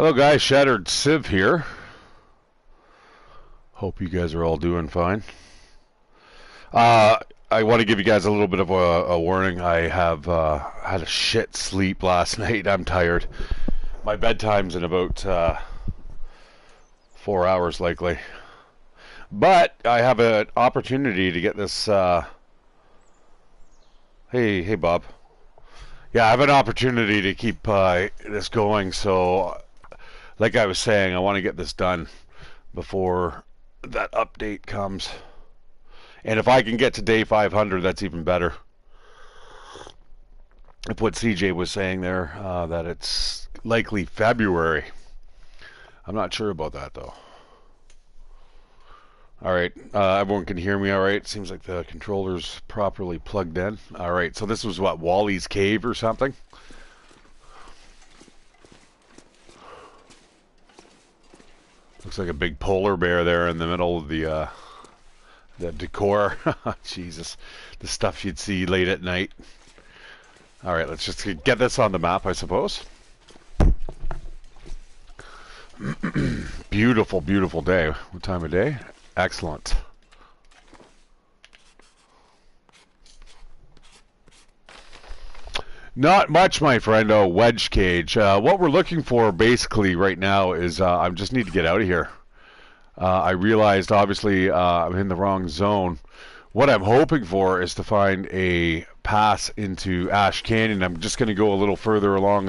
Hello guys, ShatteredCiv here. Hope you guys are all doing fine. I want to give you guys a little bit of a warning. I have had a shit sleep last night. I'm tired. My bedtime's in about 4 hours likely. But I have an opportunity to get this... Hey Bob. Yeah, I have an opportunity to keep this going, so... Like I was saying, I want to get this done before that update comes. And if I can get to day 500, that's even better. If what CJ was saying there, that it's likely February. I'm not sure about that, though. Alright, everyone can hear me alright. Seems like the controller's properly plugged in. Alright, so this was what, Wally's Cave or something? Looks like a big polar bear there in the middle of the decor. Jesus, the stuff you'd see late at night. All right, let's just get this on the map, I suppose. Beautiful, beautiful day. What time of day? Excellent. Not much, my friend. Oh, wedge cage. What we're looking for basically right now is I just need to get out of here. I realized, obviously, I'm in the wrong zone. What I'm hoping for is to find a pass into Ash Canyon. I'm just going to go a little further along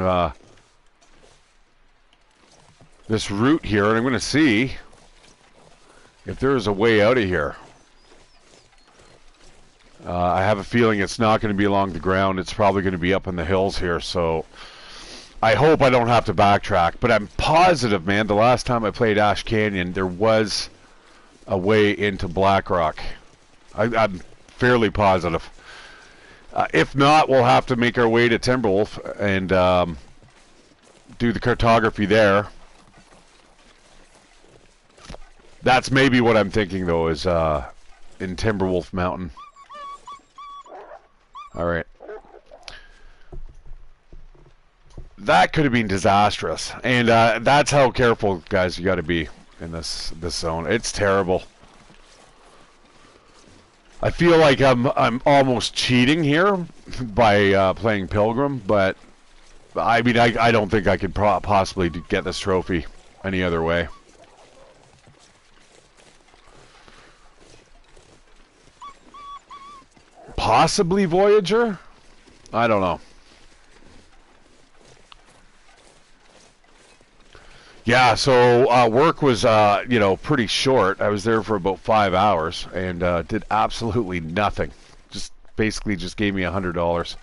this route here, and I'm going to see if there is a way out of here. I have a feeling it's not going to be along the ground. It's probably going to be up in the hills here, so I hope I don't have to backtrack. But I'm positive, man, the last time I played Ash Canyon, there was a way into Blackrock. I'm fairly positive. If not, we'll have to make our way to Timberwolf and do the cartography there. That's maybe what I'm thinking, though, is in Timberwolf Mountain. Alright. That could have been disastrous. And that's how careful, guys, you got to be in this zone. It's terrible. I feel like I'm almost cheating here by playing Pilgrim, but I mean, I don't think I could possibly get this trophy any other way. Possibly Voyager? I don't know. Yeah, so work was, you know, pretty short. I was there for about 5 hours and did absolutely nothing. Just basically just gave me $100.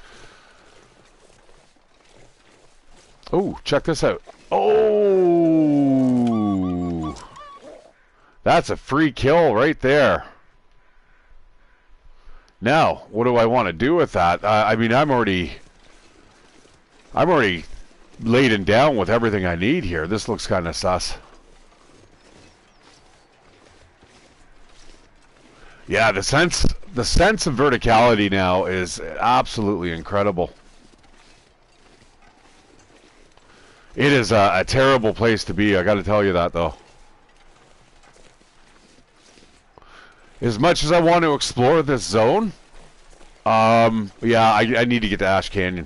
Oh, check this out. Oh, that's a free kill right there. Now, what do I want to do with that? I mean, I'm already laden down with everything I need here. This looks kind of sus. Yeah, the sense of verticality now is absolutely incredible. It is a terrible place to be. I got to tell you that, though. As much as I want to explore this zone, yeah, I need to get to Ash Canyon,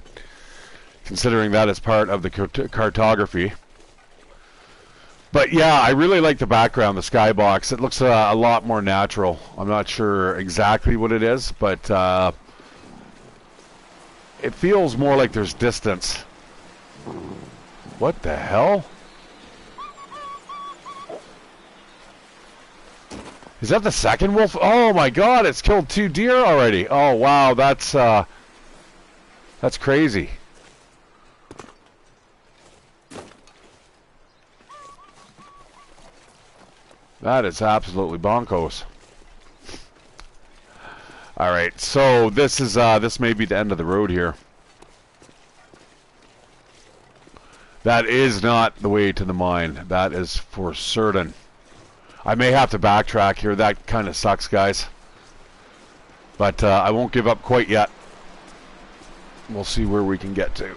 considering that is part of the cartography. But yeah, I really like the background, the skybox. It looks a lot more natural. I'm not sure exactly what it is, but it feels more like there's distance. What the hell? Is that the second wolf? Oh my god, it's killed 2 deer already. Oh wow, that's crazy. That is absolutely bonkos. Alright, so this is this may be the end of the road here. That is not the way to the mine. That is for certain. I may have to backtrack here. That kind of sucks, guys. But I won't give up quite yet. We'll see where we can get to.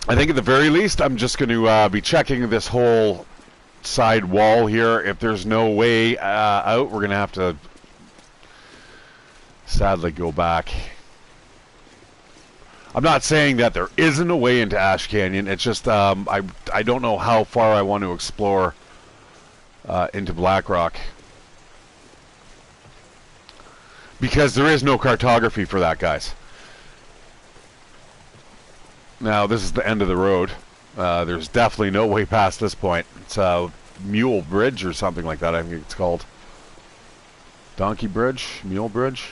I think at the very least, I'm just going to be checking this whole side wall here. If there's no way out, we're going to have to sadly go back. I'm not saying that there isn't a way into Ash Canyon. It's just I don't know how far I want to explore into Blackrock. Because there is no cartography for that, guys. Now, this is the end of the road. There's definitely no way past this point. It's a Mule Bridge or something like that, I think it's called. Donkey Bridge? Mule Bridge?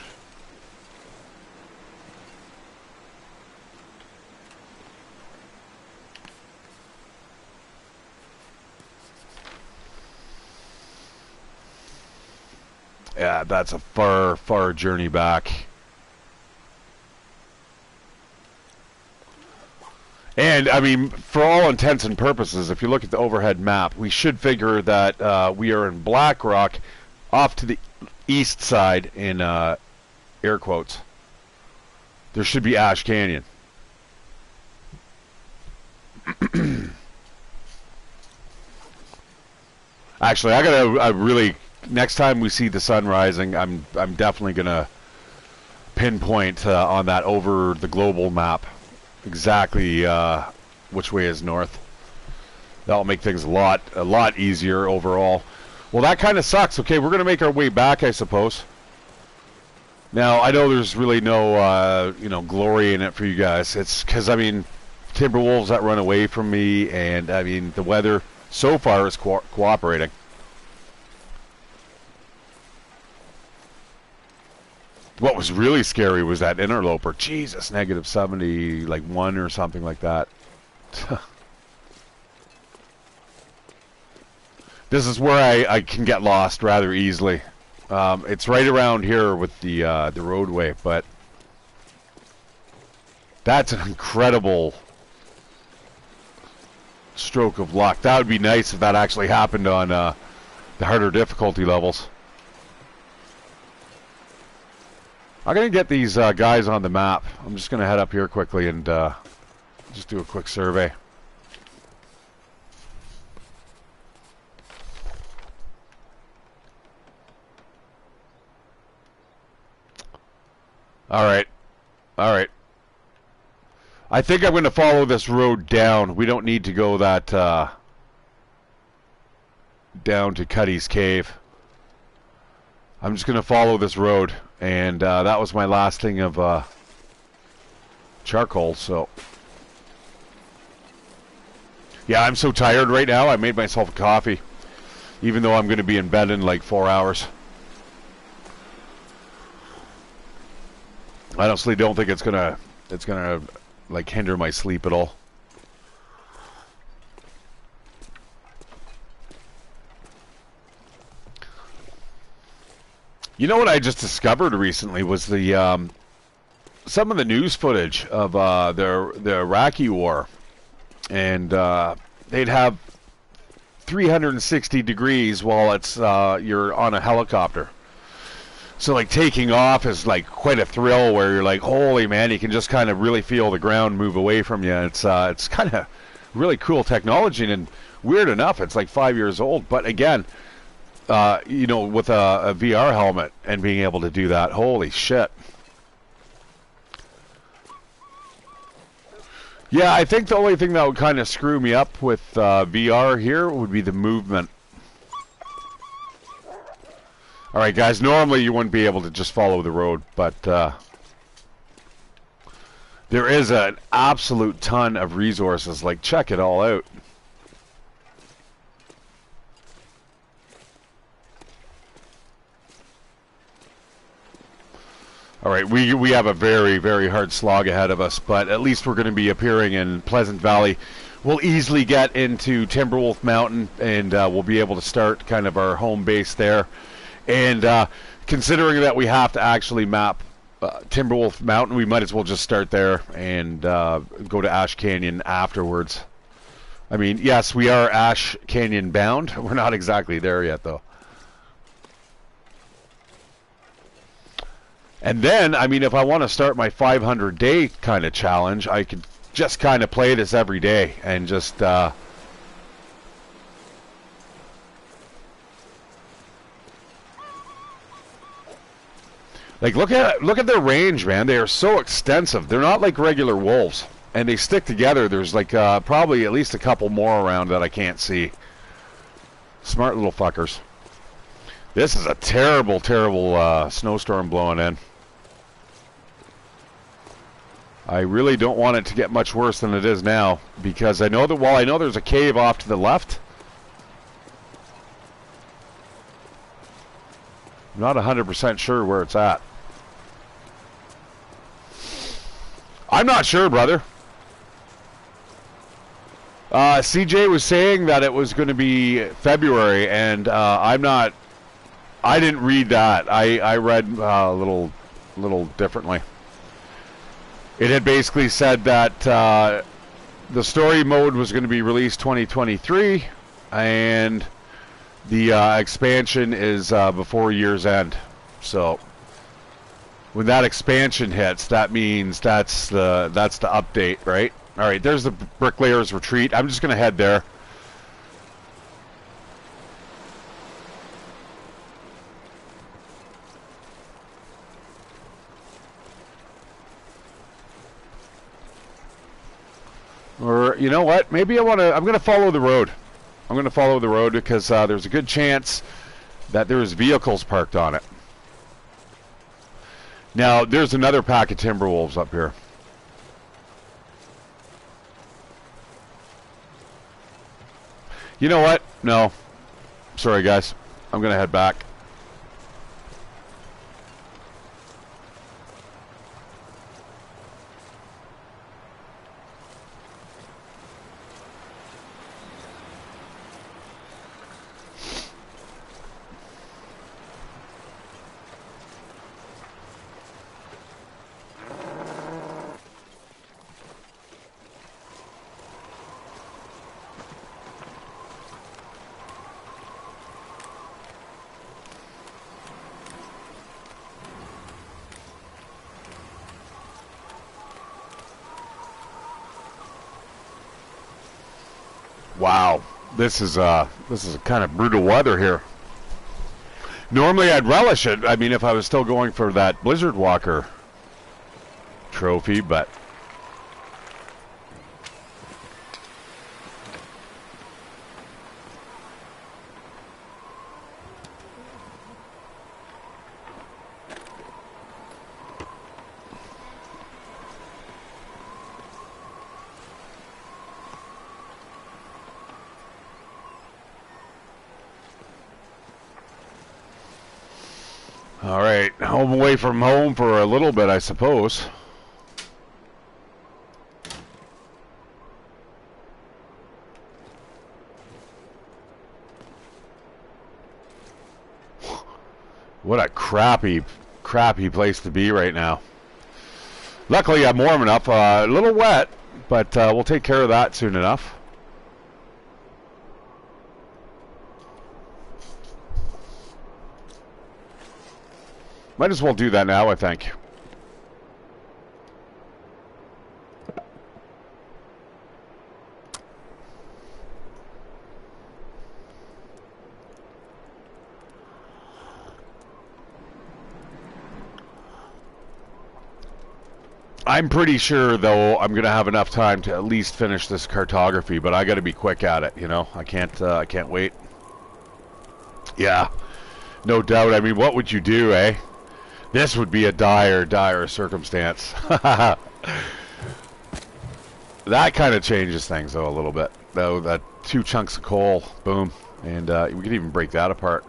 Yeah, that's a far, far journey back. And, I mean, for all intents and purposes, if you look at the overhead map, we should figure that we are in Blackrock off to the east side in air quotes. There should be Ash Canyon. Actually, I gotta really... Next time we see the sun rising, I'm definitely gonna pinpoint on that over the global map exactly which way is north. That'll make things a lot easier overall. Well, that kind of sucks. Okay, we're gonna make our way back, I suppose. Now I know there's really no you know, glory in it for you guys. It's because I mean, timberwolves that run away from me, and I mean the weather so far is cooperating. What was really scary was that interloper. Jesus, -70, like 1 or something like that. This is where I can get lost rather easily. It's right around here with the roadway, but that's an incredible stroke of luck. That would be nice if that actually happened on the harder difficulty levels. I'm going to get these guys on the map. I'm just going to head up here quickly and just do a quick survey. Alright. Alright. I think I'm going to follow this road down. We don't need to go that down to Cuddy's Cave. I'm just going to follow this road. And that was my last thing of charcoal, so... Yeah, I'm so tired right now, I made myself a coffee. Even though I'm going to be in bed in like 4 hours. I honestly don't think it's gonna like hinder my sleep at all. You know what I just discovered recently was the some of the news footage of the Iraqi war, and they'd have 360 degrees while it's you're on a helicopter. So like taking off is like quite a thrill where you're like, holy man, you can just kind of really feel the ground move away from you. It's kind of really cool technology, and weird enough, it's like 5 years old. But again, you know, with a VR helmet and being able to do that, holy shit. Yeah, I think the only thing that would kind of screw me up with VR here would be the movement. Alright guys, normally you wouldn't be able to just follow the road, but there is an absolute ton of resources. Like, check it all out. Alright, we have a very, very hard slog ahead of us, but at least we're going to be appearing in Pleasant Valley. We'll easily get into Timberwolf Mountain, and we'll be able to start kind of our home base there. And considering that we have to actually map Timberwolf Mountain, we might as well just start there and go to Ash Canyon afterwards. I mean, yes, we are Ash Canyon bound. We're not exactly there yet, though. And then, I mean, if I want to start my 500-day kind of challenge, I could just kind of play this every day and just like look at their range, man. They are so extensive. They're not like regular wolves, and they stick together. There's like probably at least a couple more around that I can't see. Smart little fuckers. This is a terrible, terrible snowstorm blowing in. I really don't want it to get much worse than it is now, because I know that while I know there's a cave off to the left, I'm not 100% sure where it's at. I'm not sure, brother. CJ was saying that it was going to be February, and I'm not. I didn't read that. I read a little differently. It had basically said that the story mode was going to be released 2023, and the expansion is before year's end. So when that expansion hits, that means that's the update, right? All right, there's the Bricklayers Retreat. I'm just going to head there. Or, you know what? Maybe I'm going to follow the road. I'm going to follow the road because there's a good chance that there's vehicles parked on it. Now, there's another pack of Timberwolves up here. You know what? No. Sorry, guys. I'm going to head back. Wow, this is kind of brutal weather here. Normally I'd relish it. I mean, if I was still going for that Blizzard Walker trophy, but all right, home away from home for a little bit, I suppose. What a crappy place to be right now. Luckily, I'm warm enough. A little wet, but we'll take care of that soon enough. Might as well do that now, I think. I'm pretty sure, though, I'm gonna have enough time to at least finish this cartography, but I got to be quick at it. You know, I can't wait. Yeah, no doubt. I mean, what would you do, eh? This would be a dire circumstance. That kind of changes things, though, a little bit. Though, that 2 chunks of coal, boom, and we could even break that apart.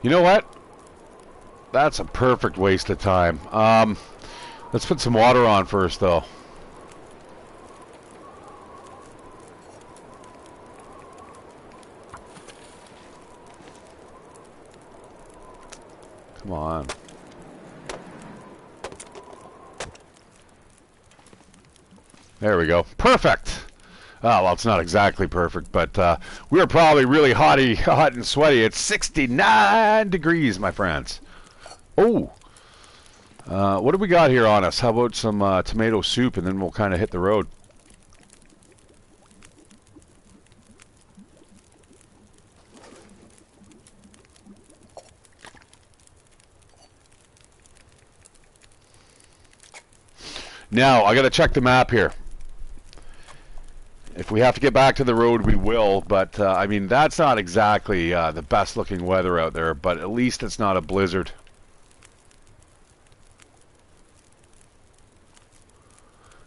You know what? That's a perfect waste of time. Let's put some water on first, though. Come on. There we go. Perfect. Oh, well, it's not exactly perfect, but we're probably really hot and sweaty. It's 69 degrees, my friends. Oh, what do we got here on us? How about some tomato soup, and then we'll kind of hit the road. Now, I got to check the map here. If we have to get back to the road, we will, but I mean, that's not exactly the best looking weather out there, but at least it's not a blizzard.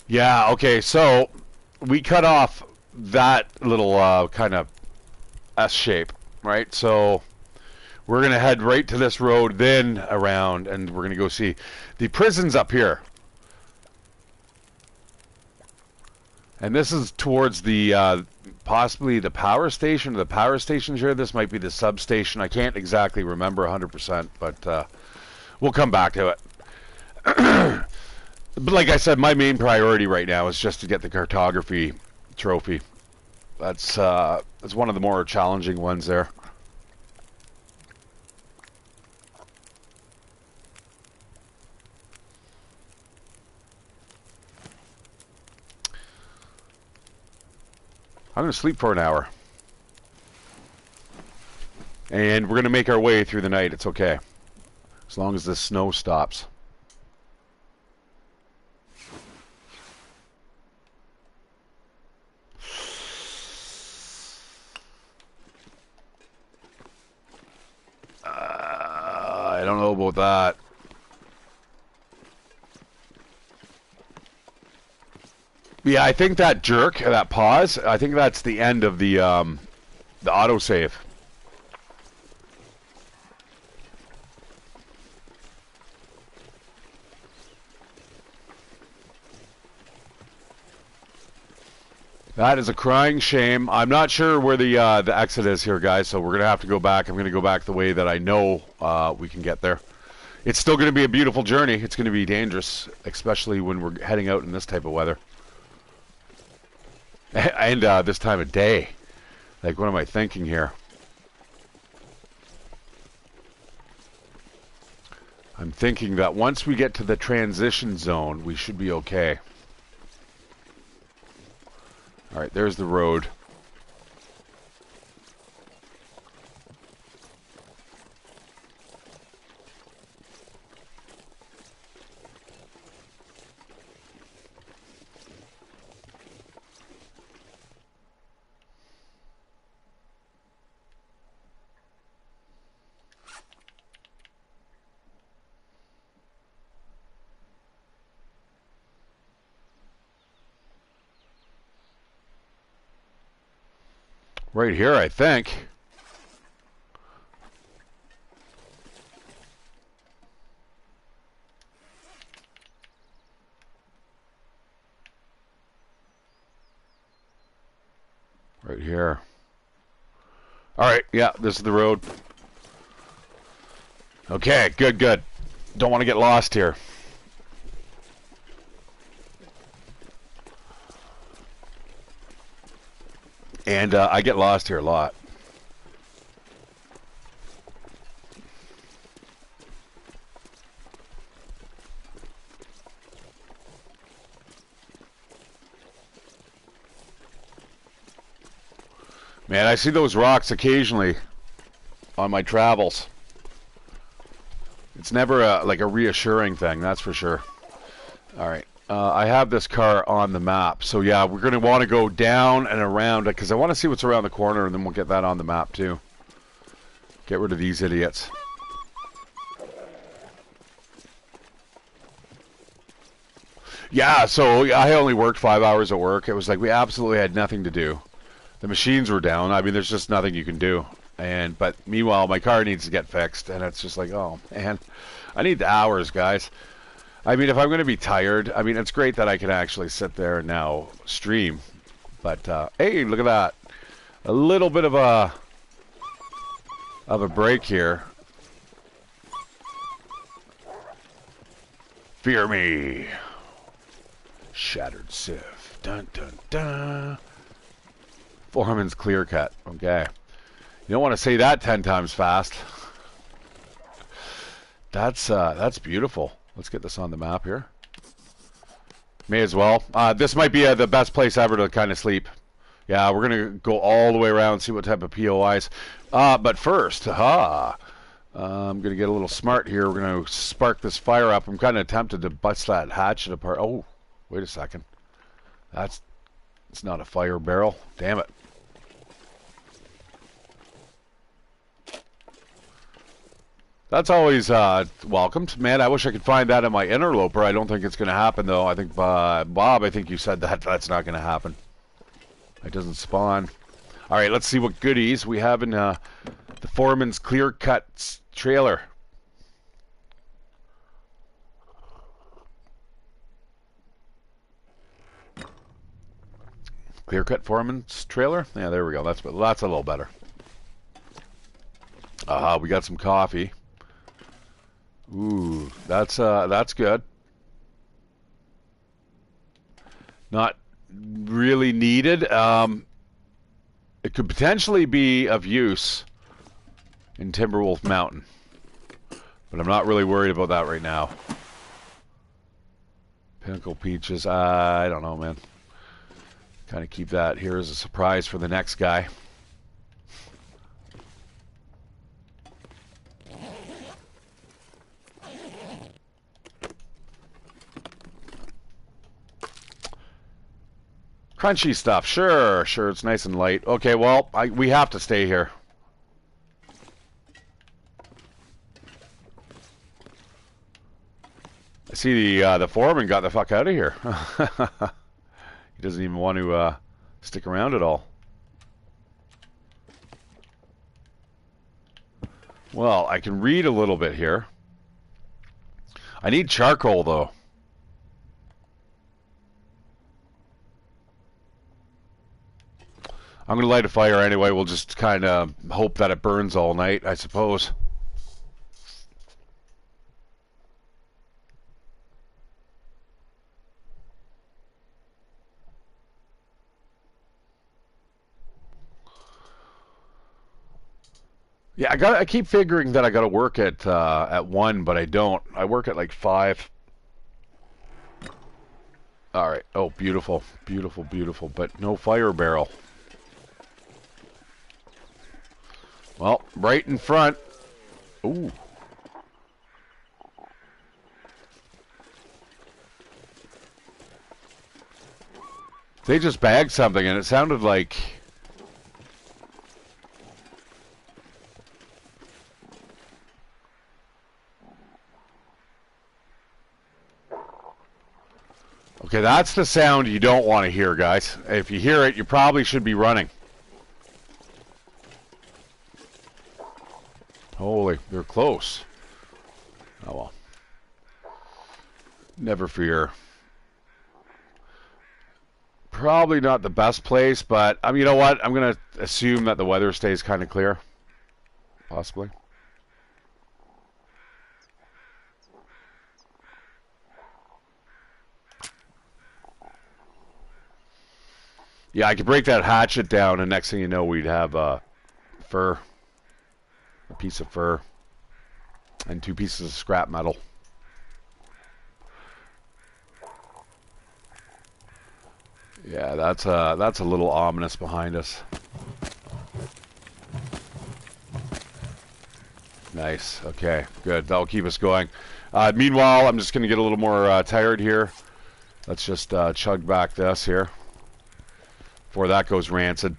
Yeah, okay, so we cut off that little kind of S shape, right? So we're going to head right to this road, then around, and we're going to go see the prisons up here. And this is towards the possibly the power station. The power station's here. This might be the substation. I can't exactly remember 100%, but we'll come back to it. But like I said, my main priority right now is just to get the cartography trophy. That's one of the more challenging ones there. I'm going to sleep for an hour. And we're going to make our way through the night. It's okay. As long as the snow stops. I don't know about that. Yeah, I think that jerk, that pause, I think that's the end of the autosave. That is a crying shame. I'm not sure where the exit is here, guys, so we're going to have to go back. I'm going to go back the way that I know we can get there. It's still going to be a beautiful journey. It's going to be dangerous, especially when we're heading out in this type of weather. And this time of day. Like, what am I thinking here? I'm thinking that once we get to the transition zone, we should be okay. Alright, there's the road. Right here, I think. Right here. Alright, yeah, this is the road. Okay, good, good. Don't want to get lost here. And I get lost here a lot. Man, I see those rocks occasionally on my travels. It's never like a reassuring thing, that's for sure. All right. I have this car on the map. So, yeah, we're going to want to go down and around it because I want to see what's around the corner, and then we'll get that on the map, too. Get rid of these idiots. Yeah, so I only worked 5 hours at work. It was like we absolutely had nothing to do. The machines were down. I mean, there's just nothing you can do. But meanwhile, my car needs to get fixed, and it's just like, oh, man, I need the hours, guys. I mean, if I'm going to be tired, I mean, it's great that I can actually sit there and now stream. But, hey, look at that. A little bit of a break here. Fear me. ShatteredCiv. Dun dun dun. Foreman's clear cut. Okay. You don't want to say that 10 times fast. That's beautiful. Let's get this on the map here. May as well. This might be the best place ever to kind of sleep. Yeah, we're going to go all the way around and see what type of POIs. But first, I'm going to get a little smart here. We're going to spark this fire up. I'm kind of tempted to bust that hatchet apart. Oh, wait a second. It's not a fire barrel. Damn it. That's always welcomed. Man, I wish I could find that in my interloper. I don't think it's going to happen, though. I think, Bob, I think you said that's not going to happen. It doesn't spawn. All right, let's see what goodies we have in the Foreman's Clear Cut trailer. Clear Cut Foreman's trailer? Yeah, there we go. That's a little better. We got some coffee. Ooh, that's good. Not really needed. It could potentially be of use in Timberwolf Mountain, but I'm not really worried about that right now. Pinnacle Peaches, I don't know, man. Kind of keep that here as a surprise for the next guy. Crunchy stuff, sure, it's nice and light. Okay, well, we have to stay here. I see the foreman got the fuck out of here. He doesn't even want to stick around at all. Well, I can read a little bit here. I need charcoal, though. I'm going to light a fire anyway. We'll just kind of hope that it burns all night, I suppose. Yeah, I keep figuring that I got to work at 1, but I don't. I work at like 5. All right. Oh, beautiful, beautiful, beautiful, but no fire barrel. Well, right in front. Ooh. They just bagged something, and it sounded like... Okay, that's the sound you don't want to hear, guys. If you hear it, you probably should be running. Holy, they're close. Oh well. Never fear. Probably not the best place, but you know what? I'm going to assume that the weather stays kind of clear. Possibly. Yeah, I could break that hatchet down, and next thing you know, we'd have fur. A piece of fur. And 2 pieces of scrap metal. Yeah, that's a little ominous behind us. Nice. Okay, good. That'll keep us going. Meanwhile, I'm just going to get a little more tired here. Let's just chug back this here before that goes rancid.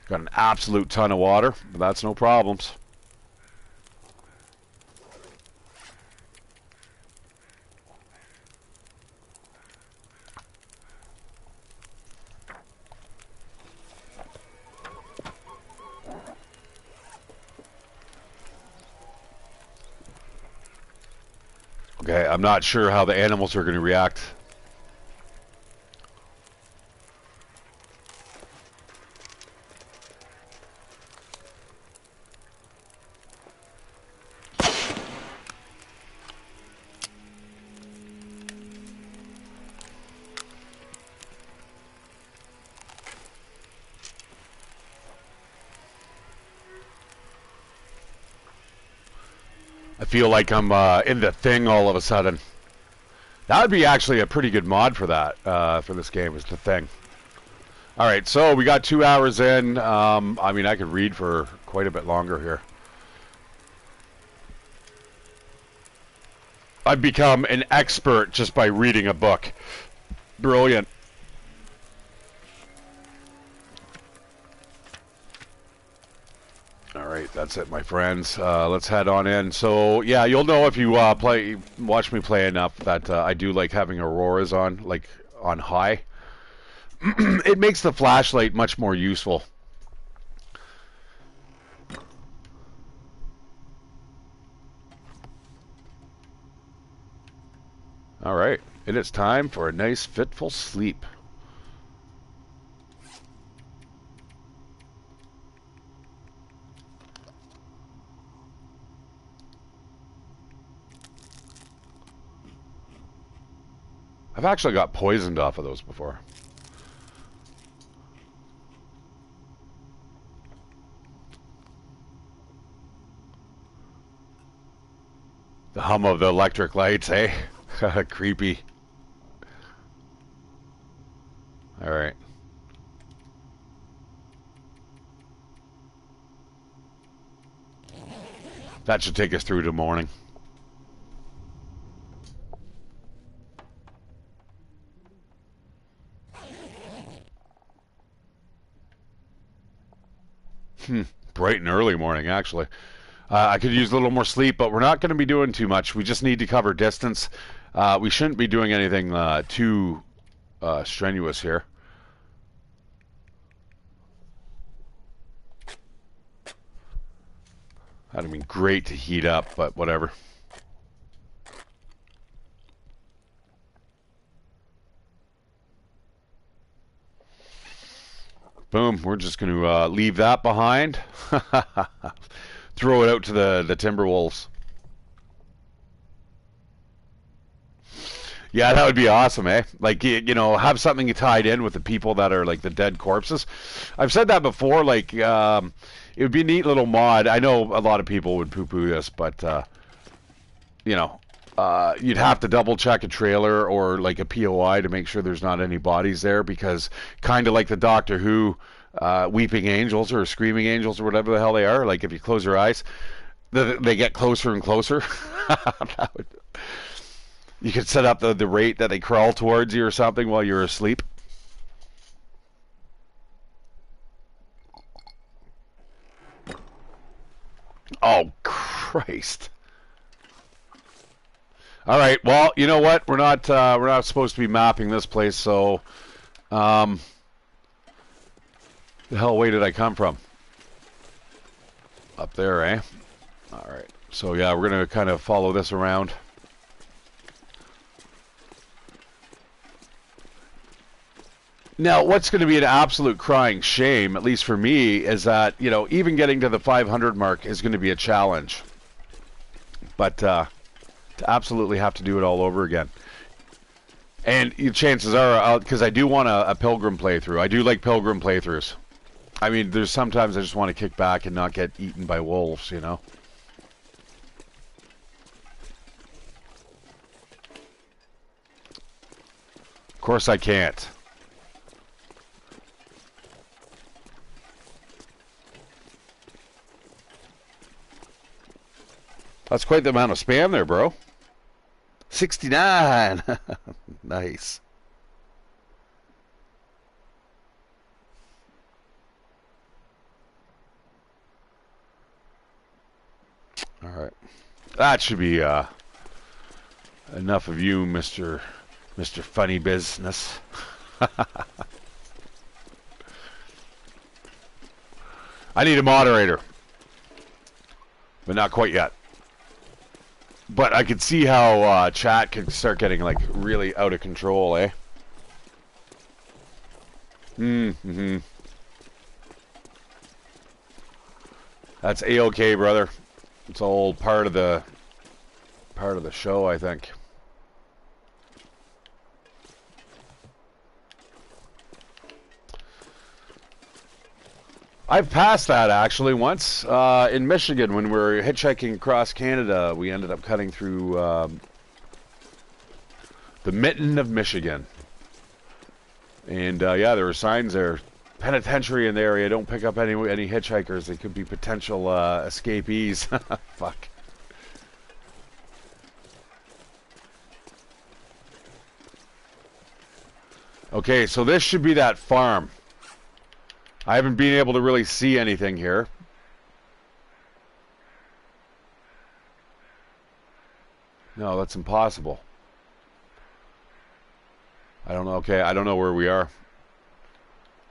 Got an absolute ton of water, but that's no problems. Okay, I'm not sure how the animals are going to react. feel like I'm in the thing all of a sudden. That would be actually a pretty good mod for that, for this game, is the thing. All right, so we got 2 hours in. I mean, I could read for quite a bit longer here. I've become an expert just by reading a book. Brilliant. All right, that's it, my friends. Let's head on in. So, yeah, you'll know if you watch me play enough that I do like having auroras on, like on high. It makes the flashlight much more useful. All right, and it's time for a nice, fitful sleep. I've actually got poisoned off of those before. The hum of the electric lights, eh? Creepy. All right. That should take us through to morning. Bright and early morning, actually. I could use a little more sleep, but we're not going to be doing too much. We just need to cover distance. We shouldn't be doing anything too strenuous here. That'd have been great to heat up, but whatever. Boom, we're just going to leave that behind. Throw it out to the Timberwolves. Yeah, that would be awesome, eh? Like, you know, have something tied in with the people that are, like, the dead corpses. I've said that before, like, it would be a neat little mod. I know a lot of people would poo-poo this, but, you know, you'd have to double-check a trailer or, like, a POI to make sure there's not any bodies there, because kind of like the Doctor Who weeping angels or screaming angels or whatever the hell they are, like, if you close your eyes, they get closer and closer. You could set up the rate that they crawl towards you or something while you're asleep. Oh, Christ. All right, well, you know what? We're not supposed to be mapping this place, so the hell way did I come from? Up there, eh? All right. So yeah, we're going to kind of follow this around. Now, what's going to be an absolute crying shame, at least for me, is that, you know, even getting to the 500 mark is going to be a challenge. But to absolutely have to do it all over again. And chances are, because I do want a Pilgrim playthrough. I do like Pilgrim playthroughs. I mean, there's sometimes I just want to kick back and not get eaten by wolves, you know? Of course I can't. That's quite the amount of spam there, bro. 69. Nice. All right. That should be enough of you, Mr. Funny Business. I need a moderator. But not quite yet. But I could see how chat can start getting, like, really out of control, eh? Mm-hmm. That's A-okay, brother. It's all part of the show, I think. I've passed that actually once in Michigan when we were hitchhiking across Canada. We ended up cutting through the mitten of Michigan, and yeah, there were signs there. Penitentiary in the area. Don't pick up any hitchhikers. They could be potential escapees. Fuck. Okay, so this should be that farm. I haven't been able to really see anything here. No, that's impossible. I don't know. Okay, I don't know where we are.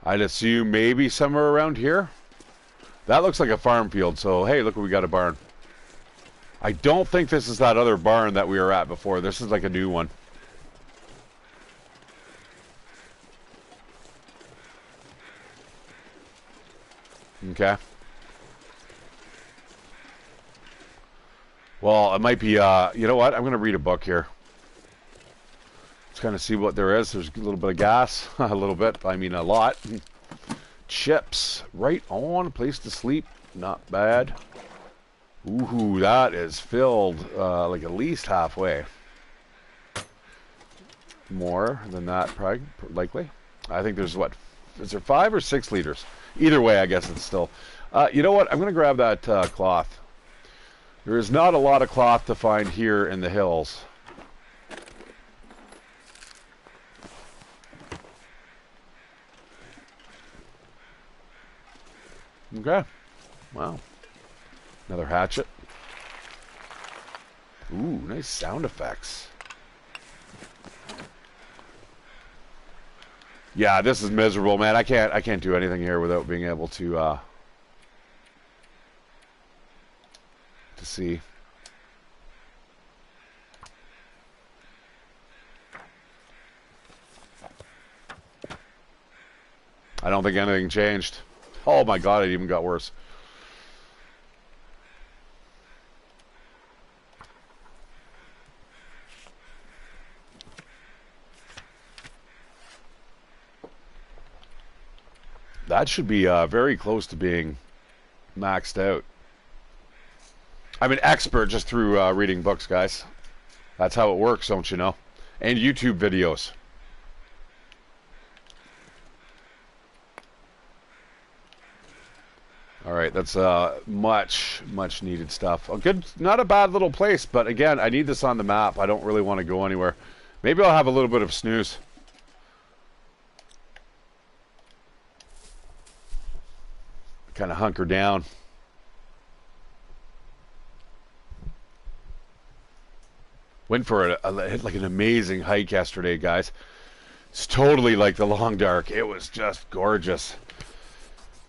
I'd assume maybe somewhere around here. That looks like a farm field, so hey, look, we got a barn. I don't think this is that other barn that we were at before. This is like a new one. Okay. Well, it might be, you know what? I'm going to read a book here. Let's kind of see what there is. There's a little bit of gas. A little bit. I mean, a lot. Chips. Right on. Place to sleep. Not bad. Ooh, that is filled like at least halfway. More than that, probably, likely. I think there's, what, is there 5 or 6 liters? Either way, I guess it's still... you know what? I'm going to grab that cloth. There is not a lot of cloth to find here in the hills. Okay. Wow. Another hatchet. Ooh, nice sound effects. Yeah, this is miserable, man. I can't do anything here without being able to see. I don't think anything changed. Oh my god, it even got worse. That should be very close to being maxed out. I'm an expert just through reading books, guys. That's how it works, don't you know? And YouTube videos. All right, that's much needed stuff. A good, not a bad little place, but again, I need this on the map. I don't really want to go anywhere. Maybe I'll have a little bit of snooze. Kind of hunker down. Went for like an amazing hike yesterday, guys. It's totally like the Long Dark. It was just gorgeous.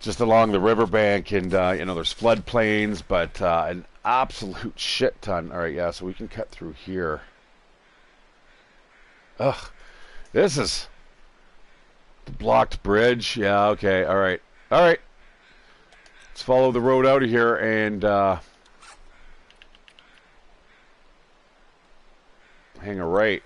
Just along the riverbank, and you know, there's floodplains, but an absolute shit ton. All right, yeah, so we can cut through here. Ugh, this is the blocked bridge. Yeah, okay, all right, all right. Let's follow the road out of here and hang a right.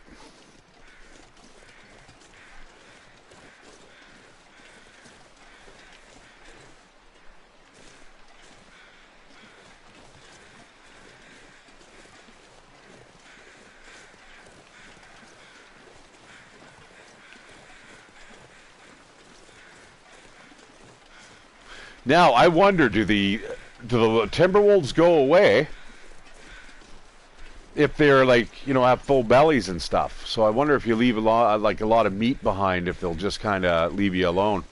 Now, I wonder, do the Timberwolves go away if they're, like, you know, have full bellies and stuff? So I wonder if you leave a lot of meat behind, if they'll just kind of leave you alone.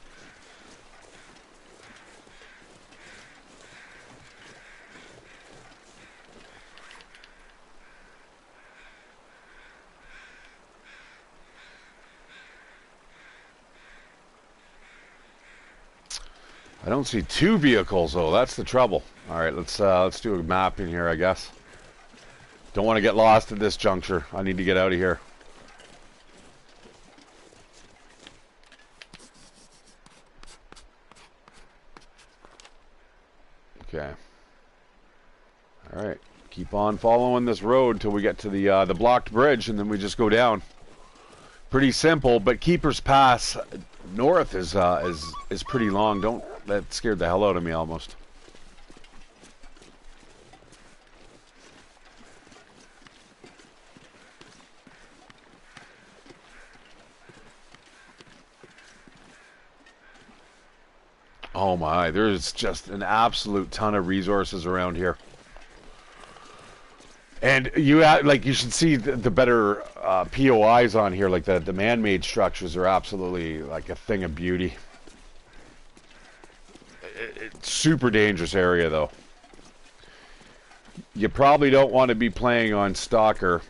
I don't see 2 vehicles though. That's the trouble. All right, let's do a map in here, I guess. Don't want to get lost at this juncture. I need to get out of here. Okay. All right. Keep on following this road till we get to the blocked bridge, and then we just go down. Pretty simple, but Keeper's Pass north is pretty long. that scared the hell out of me almost. Oh my, there's just an absolute ton of resources around here. And you should see the better POIs on here, like the man-made structures are absolutely like a thing of beauty. It's super dangerous area though. You probably don't want to be playing on Stalker.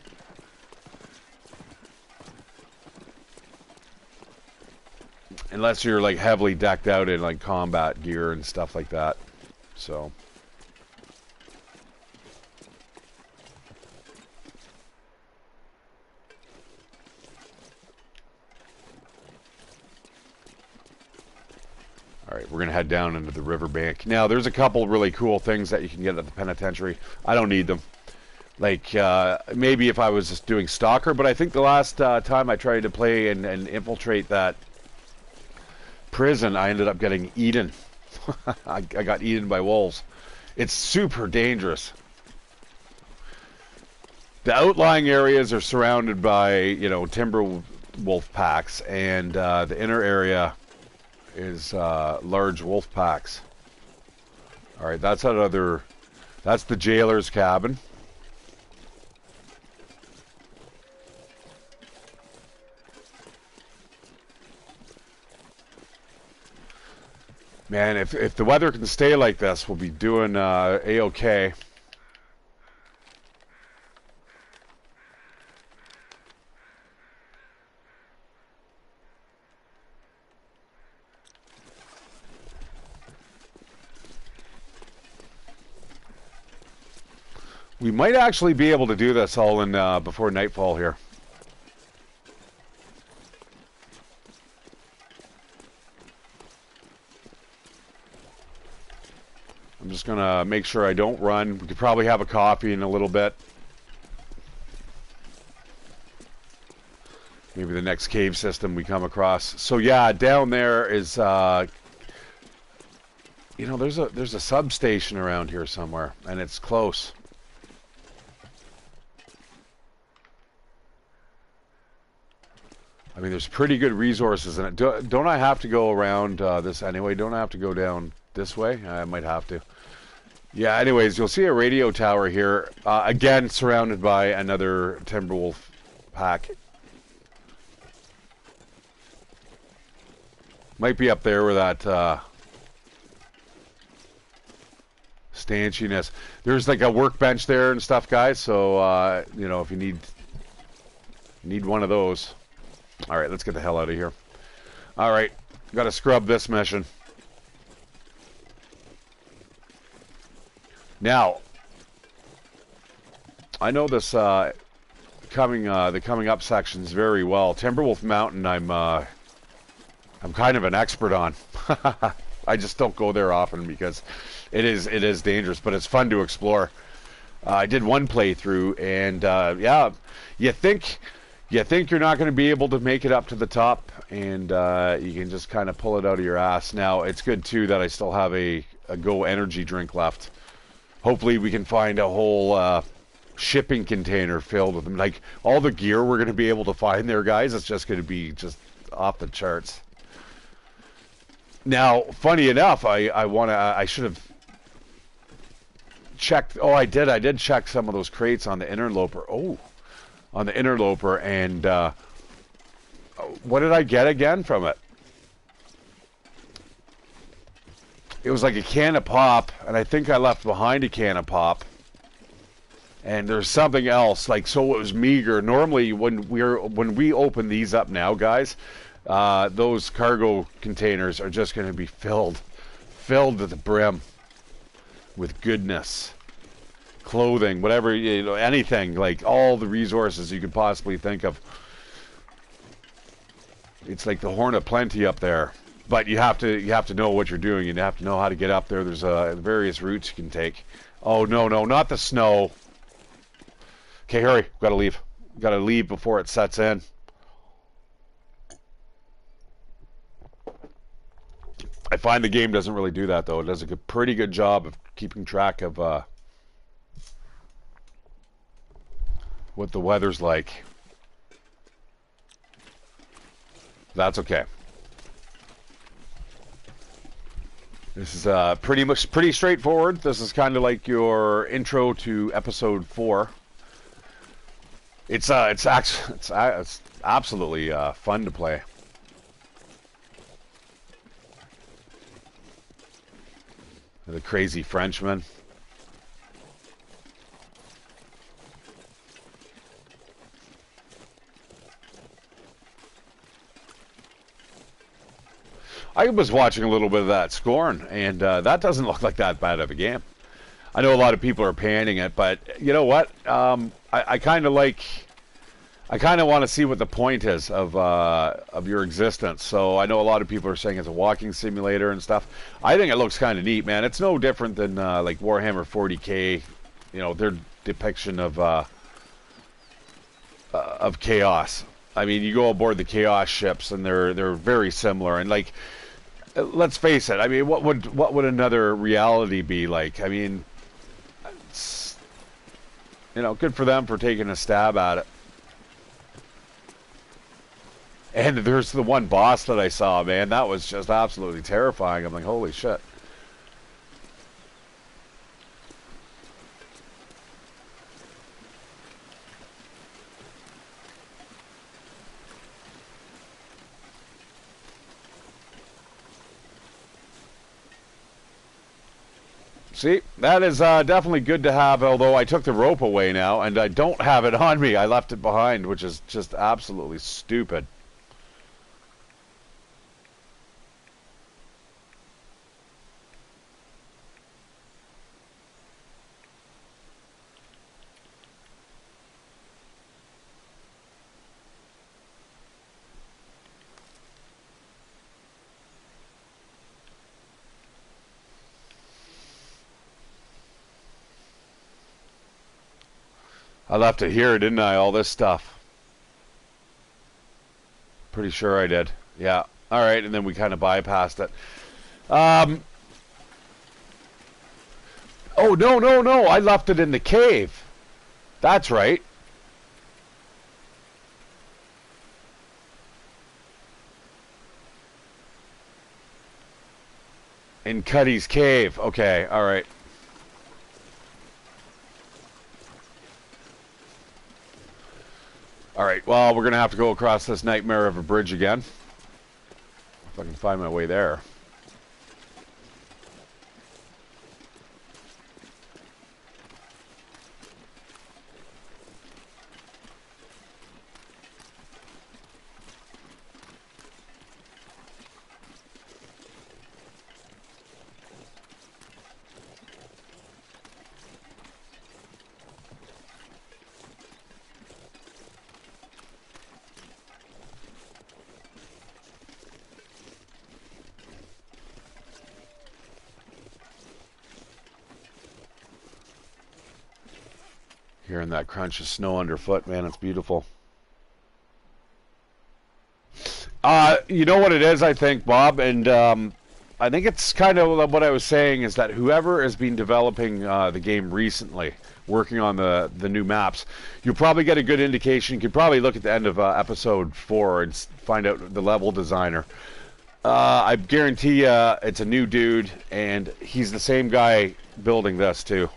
Unless you're like heavily decked out in like combat gear and stuff like that. So alright, we're gonna head down into the riverbank. Now there's a couple really cool things that you can get at the penitentiary. I don't need them. Like maybe if I was just doing Stalker, but I think the last time I tried to play and infiltrate that prison, I ended up getting eaten. I got eaten by wolves. It's super dangerous. The outlying areas are surrounded by, you know, timber wolf packs, and the inner area is large wolf packs. All right, that's that's the jailer's cabin. Man, if the weather can stay like this, we'll be doing A-OK. We might actually be able to do this all in before nightfall here. I'm just gonna make sure I don't run. We could probably have a coffee in a little bit. Maybe the next cave system we come across. So yeah, down there is you know, there's a substation around here somewhere, and it's close. I mean, there's pretty good resources in it. Don't I have to go around this anyway? Don't I have to go down this way? I might have to. Yeah, anyways, you'll see a radio tower here. Again, surrounded by another Timberwolf pack. Might be up there where that stanchiness. There's like a workbench there and stuff, guys. So, you know, if you need one of those. All right, let's get the hell out of here. All right, got to scrub this mission. Now, I know this the coming up sections very well. Timberwolf Mountain, I'm kind of an expert on. I just don't go there often because it is dangerous, but it's fun to explore. I did one playthrough, and yeah, you think you're not going to be able to make it up to the top, and you can just kind of pull it out of your ass. Now, it's good, too, that I still have a Go energy drink left. Hopefully, we can find a whole shipping container filled with them. Like, all the gear we're going to be able to find there, guys, it's just going to be just off the charts. Now, funny enough, I should have checked. Oh, I did check some of those crates on the interloper. Oh. On the interloper, and what did I get again from it? It was like a can of pop, and I think I left behind a can of pop. And there's something else, like, so it was meager. Normally, when we open these up now, guys, those cargo containers are just going to be filled to the brim with goodness. Clothing, whatever, you know, anything, like all the resources you could possibly think of. It's like the Horn of Plenty up there, but you have to know what you're doing, and you have to know how to get up there. There's various routes you can take. Oh no, not the snow. Okay, hurry, gotta leave before it sets in. I find the game doesn't really do that, though. It does a pretty good job of keeping track of what the weather's like. That's okay. This is pretty straightforward. This is kind of like your intro to episode 4. It's absolutely fun to play. The crazy Frenchman. I was watching a little bit of that Scorn, and that doesn't look like that bad of a game. I know a lot of people are panning it, but you know what? I kind of want to see what the point is of your existence. So I know a lot of people are saying it's a walking simulator and stuff. I think it looks kind of neat, man. It's no different than like Warhammer 40K, you know, their depiction of chaos. I mean, you go aboard the chaos ships, and they're very similar. And like, let's face it. I mean, what would another reality be like? I mean, it's, you know, good for them for taking a stab at it. And there's the one boss that I saw, man. That was just absolutely terrifying. I'm like, holy shit. See, that is definitely good to have, although I took the rope away now, and I don't have it on me. I left it behind, which is just absolutely stupid. I left it here, didn't I? All this stuff. Pretty sure I did. Yeah. All right, and then we kind of bypassed it. Oh, no. I left it in the cave. That's right. In Cuddy's cave. Okay, all right. Alright, well, we're going to have to go across this nightmare of a bridge again. If I can find my way there. Hearing that crunch of snow underfoot, man, it's beautiful. You know what it is, I think, Bob, and I think it's kind of what I was saying is that whoever has been developing the game recently, working on the new maps, you'll probably get a good indication. You could probably look at the end of episode 4 and find out the level designer. I guarantee you it's a new dude, and he's the same guy building this, too.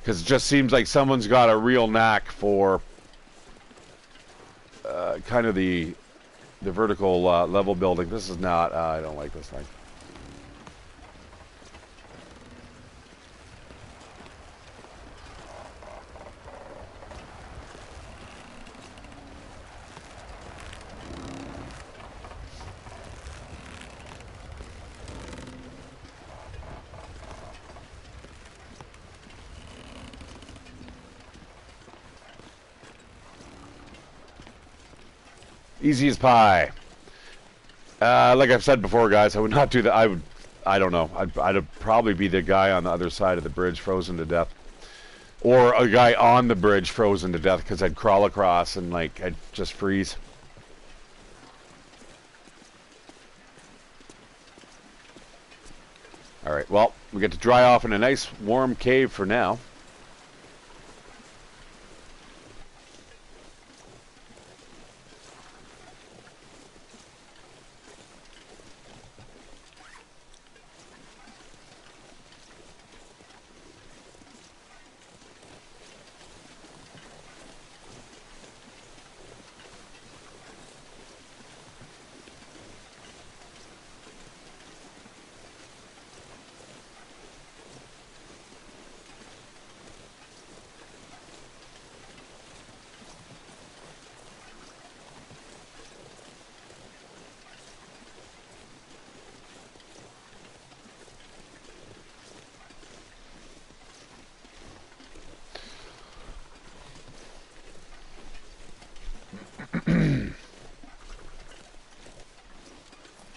Because it just seems like someone's got a real knack for kind of the vertical level building. This is not, I don't like this thing. Easy as pie. Like I've said before, guys, I would not do that. I don't know. I'd probably be the guy on the other side of the bridge frozen to death. Or a guy on the bridge frozen to death because I'd crawl across and, like, I'd just freeze. All right, well, we get to dry off in a nice warm cave for now.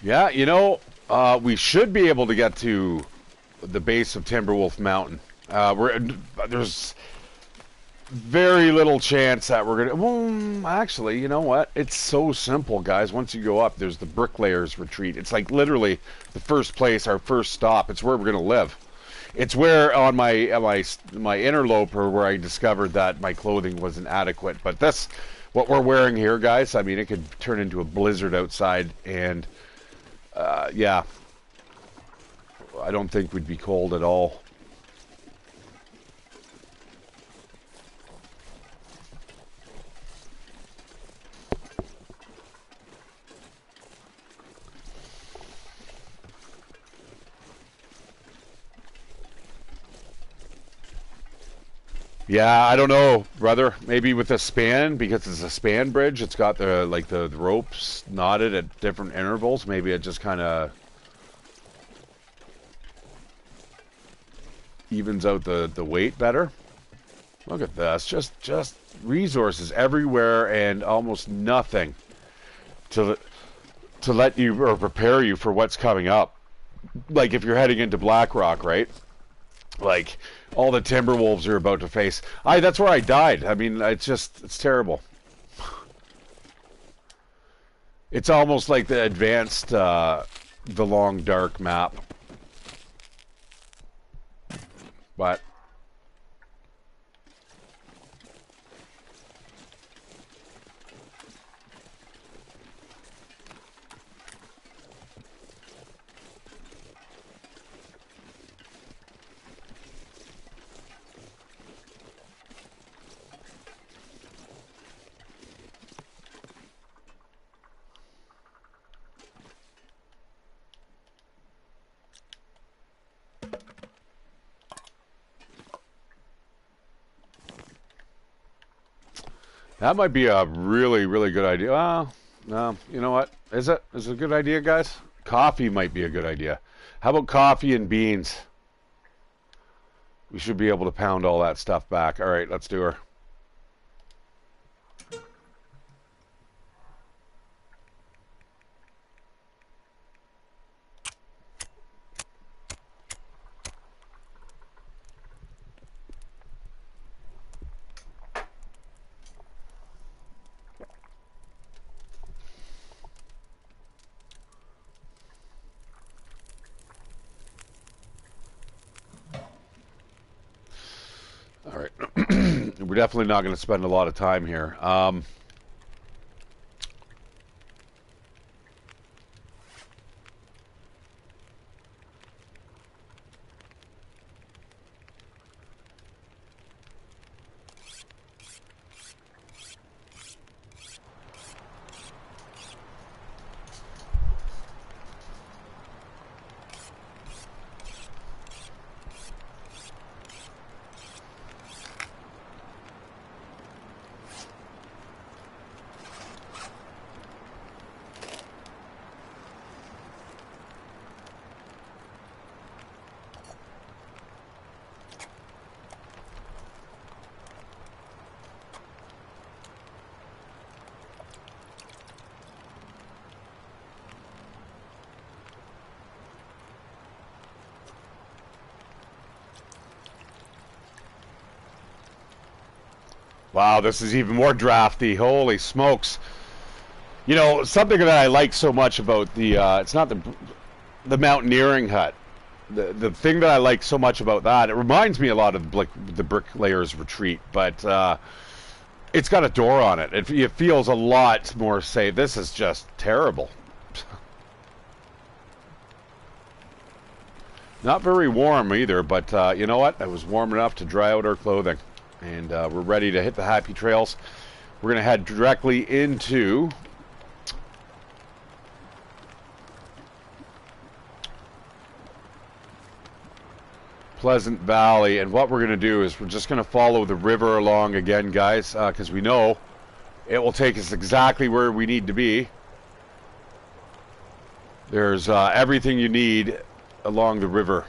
Yeah, you know, we should be able to get to the base of Timberwolf Mountain. There's very little chance that we're gonna. Well, actually, you know what? It's so simple, guys. Once you go up, there's the Bricklayers Retreat. It's like literally the first place, our first stop. It's where we're gonna live. It's where on my interloper where I discovered that my clothing wasn't adequate. But that's what we're wearing here, guys. I mean, it could turn into a blizzard outside, and yeah, I don't think we'd be cold at all. Yeah, I don't know, brother. Maybe with a span, because it's a span bridge, it's got the ropes knotted at different intervals. Maybe it just kind of evens out the weight better. Look at this, just resources everywhere and almost nothing to let you or prepare you for what's coming up. Like if you're heading into Blackrock, right? Like all the Timberwolves are about to face. That's where I died. I mean, it's terrible. It's almost like the advanced, the long dark map. But that might be a really, really good idea. Well, no, you know what? Is it? Is it a good idea, guys? Coffee might be a good idea. How about coffee and beans? We should be able to pound all that stuff back. All right, let's do her. All right. We're definitely not going to spend a lot of time here. Wow, this is even more drafty. Holy smokes. You know, something that I like so much about the, it's not the mountaineering hut. the thing that I like so much about that, it reminds me a lot of the Bricklayer's Retreat, but it's got a door on it. It feels a lot more safe. This is just terrible. Not very warm either, but you know what? It was warm enough to dry out our clothing. And we're ready to hit the happy trails. We're going to head directly into Pleasant Valley. And what we're going to do is we're just going to follow the river along again, guys, because we know it will take us exactly where we need to be. There's everything you need along the river.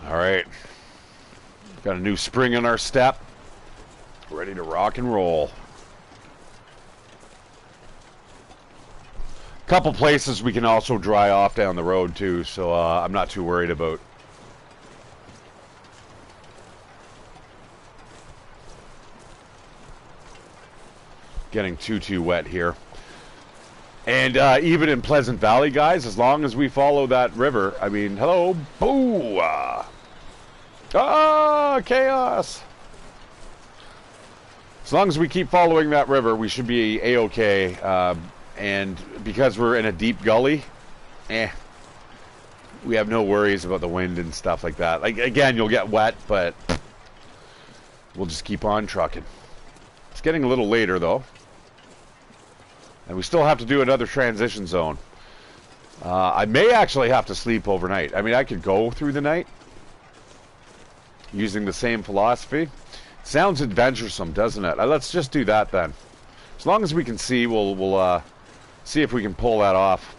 All right. Got a new spring in our step. Ready to rock and roll. Couple places we can also dry off down the road too, so I'm not too worried about. Getting too wet here. And even in Pleasant Valley, guys, as long as we follow that river, I mean, hello, boo! Chaos! As long as we keep following that river, we should be A-okay. And because we're in a deep gully, we have no worries about the wind and stuff like that. Like, again, you'll get wet, but we'll just keep on trucking. It's getting a little later, though. And we still have to do another transition zone. I may actually have to sleep overnight. I mean, I could go through the night using the same philosophy. Sounds adventuresome, doesn't it? Let's just do that then. As long as we can see, we'll see if we can pull that off.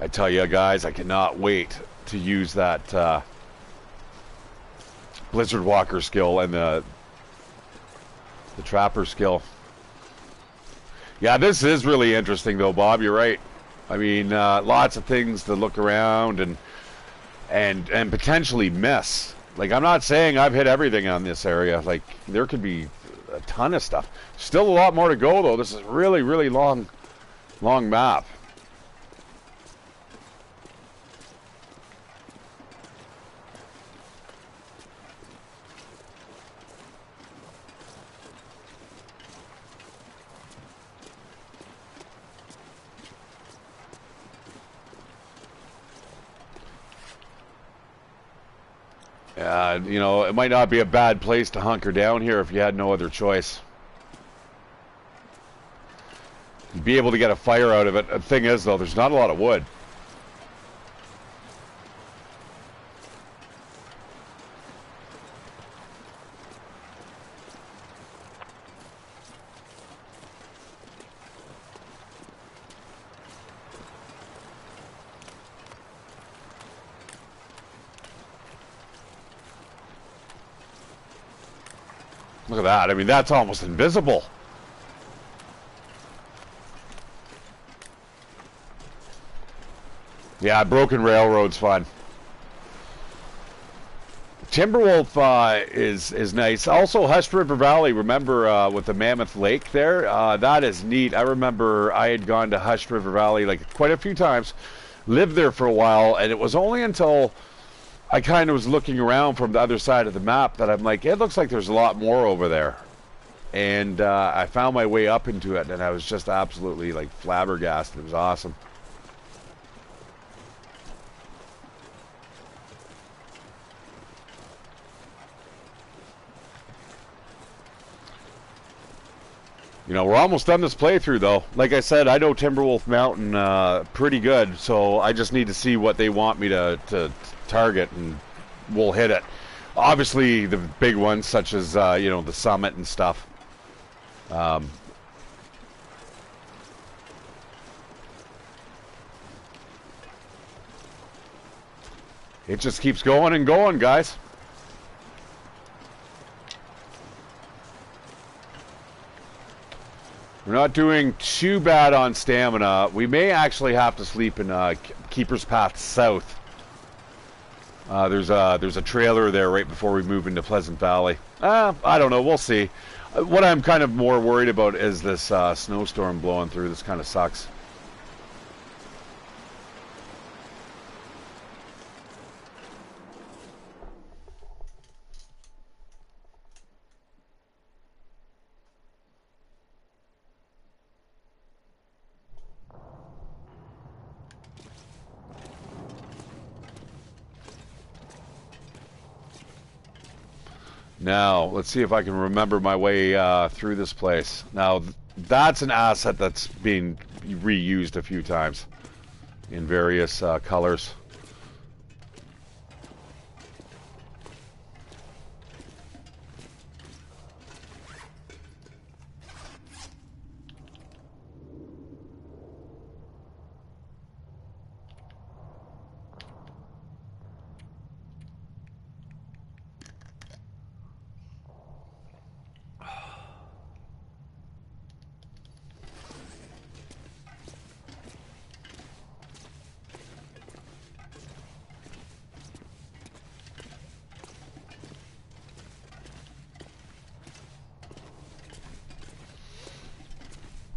I tell you guys, I cannot wait to use that Blizzard Walker skill and the Trapper skill. Yeah, this is really interesting though, Bob. You're right. I mean, lots of things to look around and potentially miss. Like, I'm not saying I've hit everything on this area. Like, there could be a ton of stuff. Still a lot more to go though. This is really, really long map. You know, it might not be a bad place to hunker down here if you had no other choice. You'd be able to get a fire out of it. The thing is, though, there's not a lot of wood. Look at that. I mean, that's almost invisible. Yeah, Broken Railroad's fun. Timberwolf is nice. Also, Hushed River Valley, remember with the Mammoth Lake there? That is neat. I remember I had gone to Hushed River Valley like quite a few times, lived there for a while, and it was only until I kind of was looking around from the other side of the map that I'm like, it looks like there's a lot more over there. And I found my way up into it, and I was just absolutely like flabbergasted. It was awesome. You know, we're almost done this playthrough, though. Like I said, I know Timberwolf Mountain pretty good, so I just need to see what they want me to target, and we'll hit it. Obviously, the big ones, such as, you know, the summit and stuff. It just keeps going and going, guys. We're not doing too bad on stamina. We may actually have to sleep in Keeper's Path South. There's a trailer there right before we move into Pleasant Valley. I don't know. We'll see. What I'm kind of more worried about is this snowstorm blowing through. This kind of sucks. Now, let's see if I can remember my way through this place. Now, that's an asset that's been reused a few times in various colors.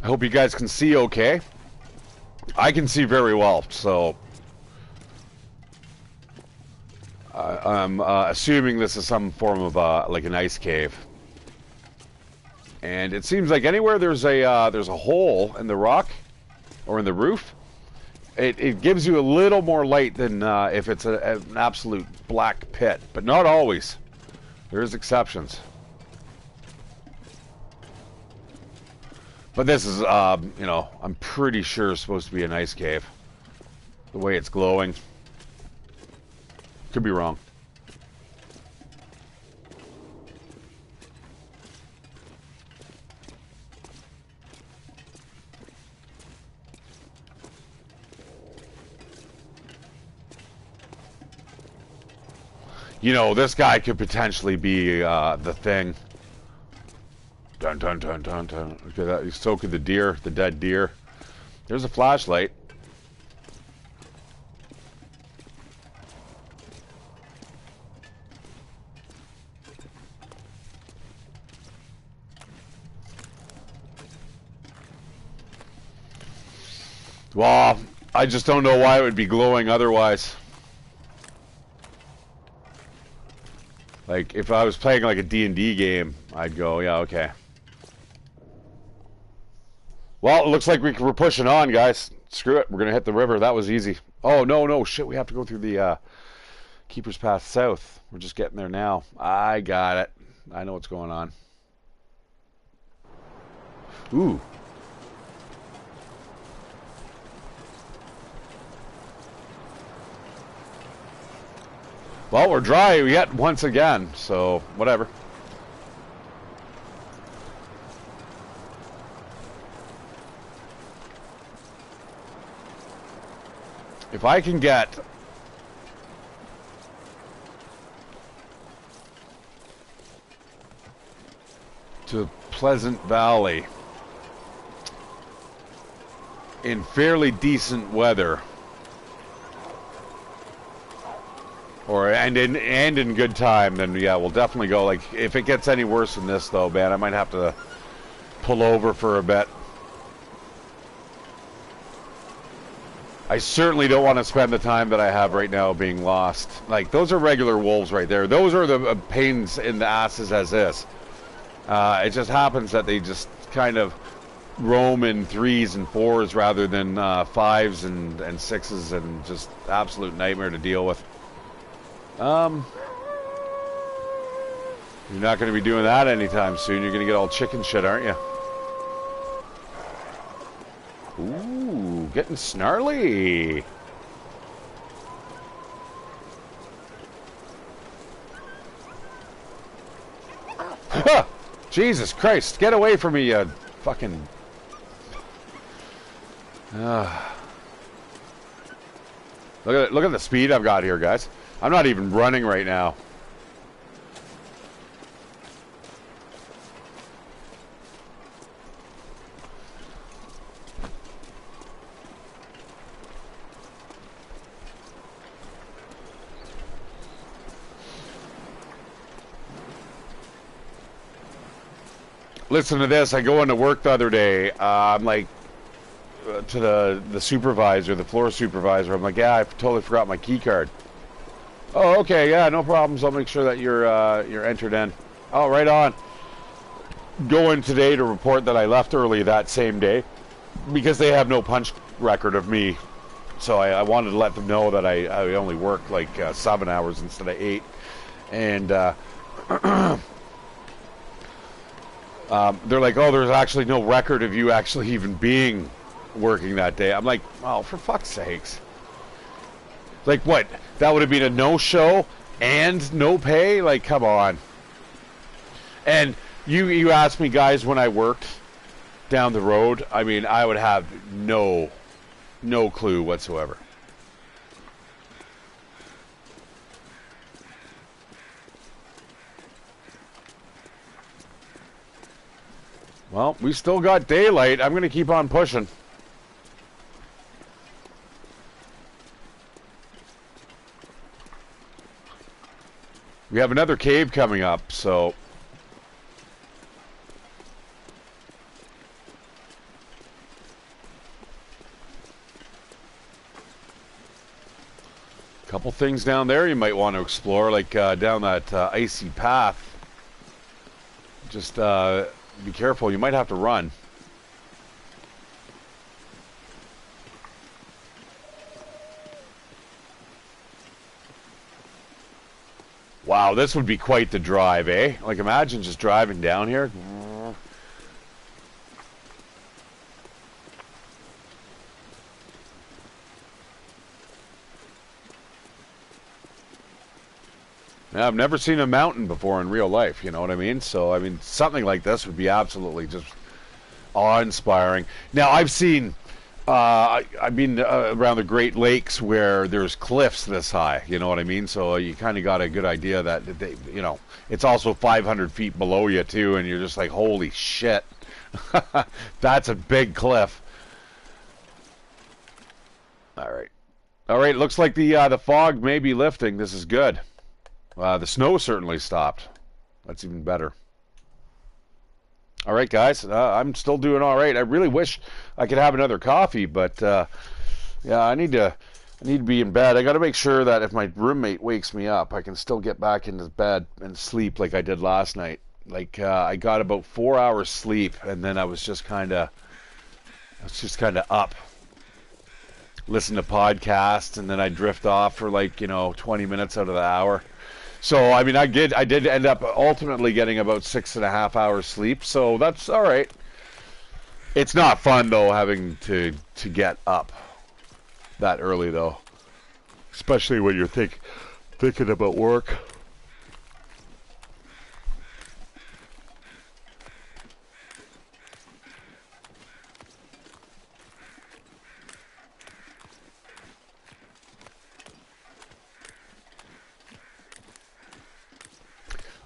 I hope you guys can see okay. I can see very well, so I'm assuming this is some form of like an ice cave. And it seems like anywhere there's a hole in the rock or in the roof, it gives you a little more light than if it's an absolute black pit, but not always. There's exceptions. But this is, you know, I'm pretty sure it's supposed to be an ice cave. The way it's glowing. Could be wrong. You know, this guy could potentially be the thing. Dun dun dun dun dun. Look at that. So could the deer, the dead deer. There's a flashlight. Well, I just don't know why it would be glowing otherwise. Like, if I was playing like a D&D game, I'd go, yeah, okay. Well, it looks like we're pushing on, guys. Screw it. We're going to hit the river. That was easy. Oh, no. Shit, we have to go through the Keeper's Path South. We're just getting there now. I got it. I know what's going on. Ooh. Well, we're dry yet once again, so whatever. If I can get to Pleasant Valley in fairly decent weather, and in good time, then yeah, we'll definitely go. Like, if it gets any worse than this, though, man, I might have to pull over for a bit. I certainly don't want to spend the time that I have right now being lost. Like, those are regular wolves right there. Those are the pains in the asses as is. It just happens that they just kind of roam in 3s and 4s rather than 5s and 6s, and just absolute nightmare to deal with. You're not going to be doing that anytime soon. You're going to get all chicken shit, aren't you? Ooh, getting snarly. Ah, Jesus Christ, get away from me, you fucking... Look at the speed I've got here, guys. I'm not even running right now. Listen to this. I go into work the other day. I'm like, to the supervisor, the floor supervisor. I'm like, yeah, I totally forgot my key card. Oh, okay, yeah, no problems. I'll make sure that you're entered in. Oh, right on. Go in today to report that I left early that same day because they have no punch record of me. So I wanted to let them know that I only worked like 7 hours instead of 8. And they're like, oh, there's actually no record of you actually even being working that day. I'm like, oh, for fuck's sakes. Like, what? That would have been a no-show and no pay? Like, come on. And you asked me, guys, when I worked down the road, I mean, I would have no clue whatsoever. Well, we still got daylight. I'm going to keep on pushing. We have another cave coming up, so... Couple things down there you might want to explore, like down that icy path. Just be careful, you might have to run. Wow, this would be quite the drive, eh? Like, imagine just driving down here. Now, I've never seen a mountain before in real life, you know what I mean? So, I mean, something like this would be absolutely just awe-inspiring. Now, I've seen, I've been around the Great Lakes where there's cliffs this high, you know what I mean? So you kind of got a good idea that, they, you know, it's also 500 feet below you, too, and you're just like, holy shit. That's a big cliff. All right. All right, looks like the fog may be lifting. This is good. The snow certainly stopped. That's even better. All right, guys. I'm still doing all right. I really wish I could have another coffee, but yeah, I need to be in bed. I got to make sure that if my roommate wakes me up, I can still get back into bed and sleep like I did last night. Like I got about 4 hours sleep, and then I was just kind of up. Listen to podcasts, and then I drift off for like 20 minutes out of the hour. So, I mean, I did end up ultimately getting about 6.5 hours sleep, so that's all right. It's not fun, though, having to get up that early, though. Especially when you're thinking about work.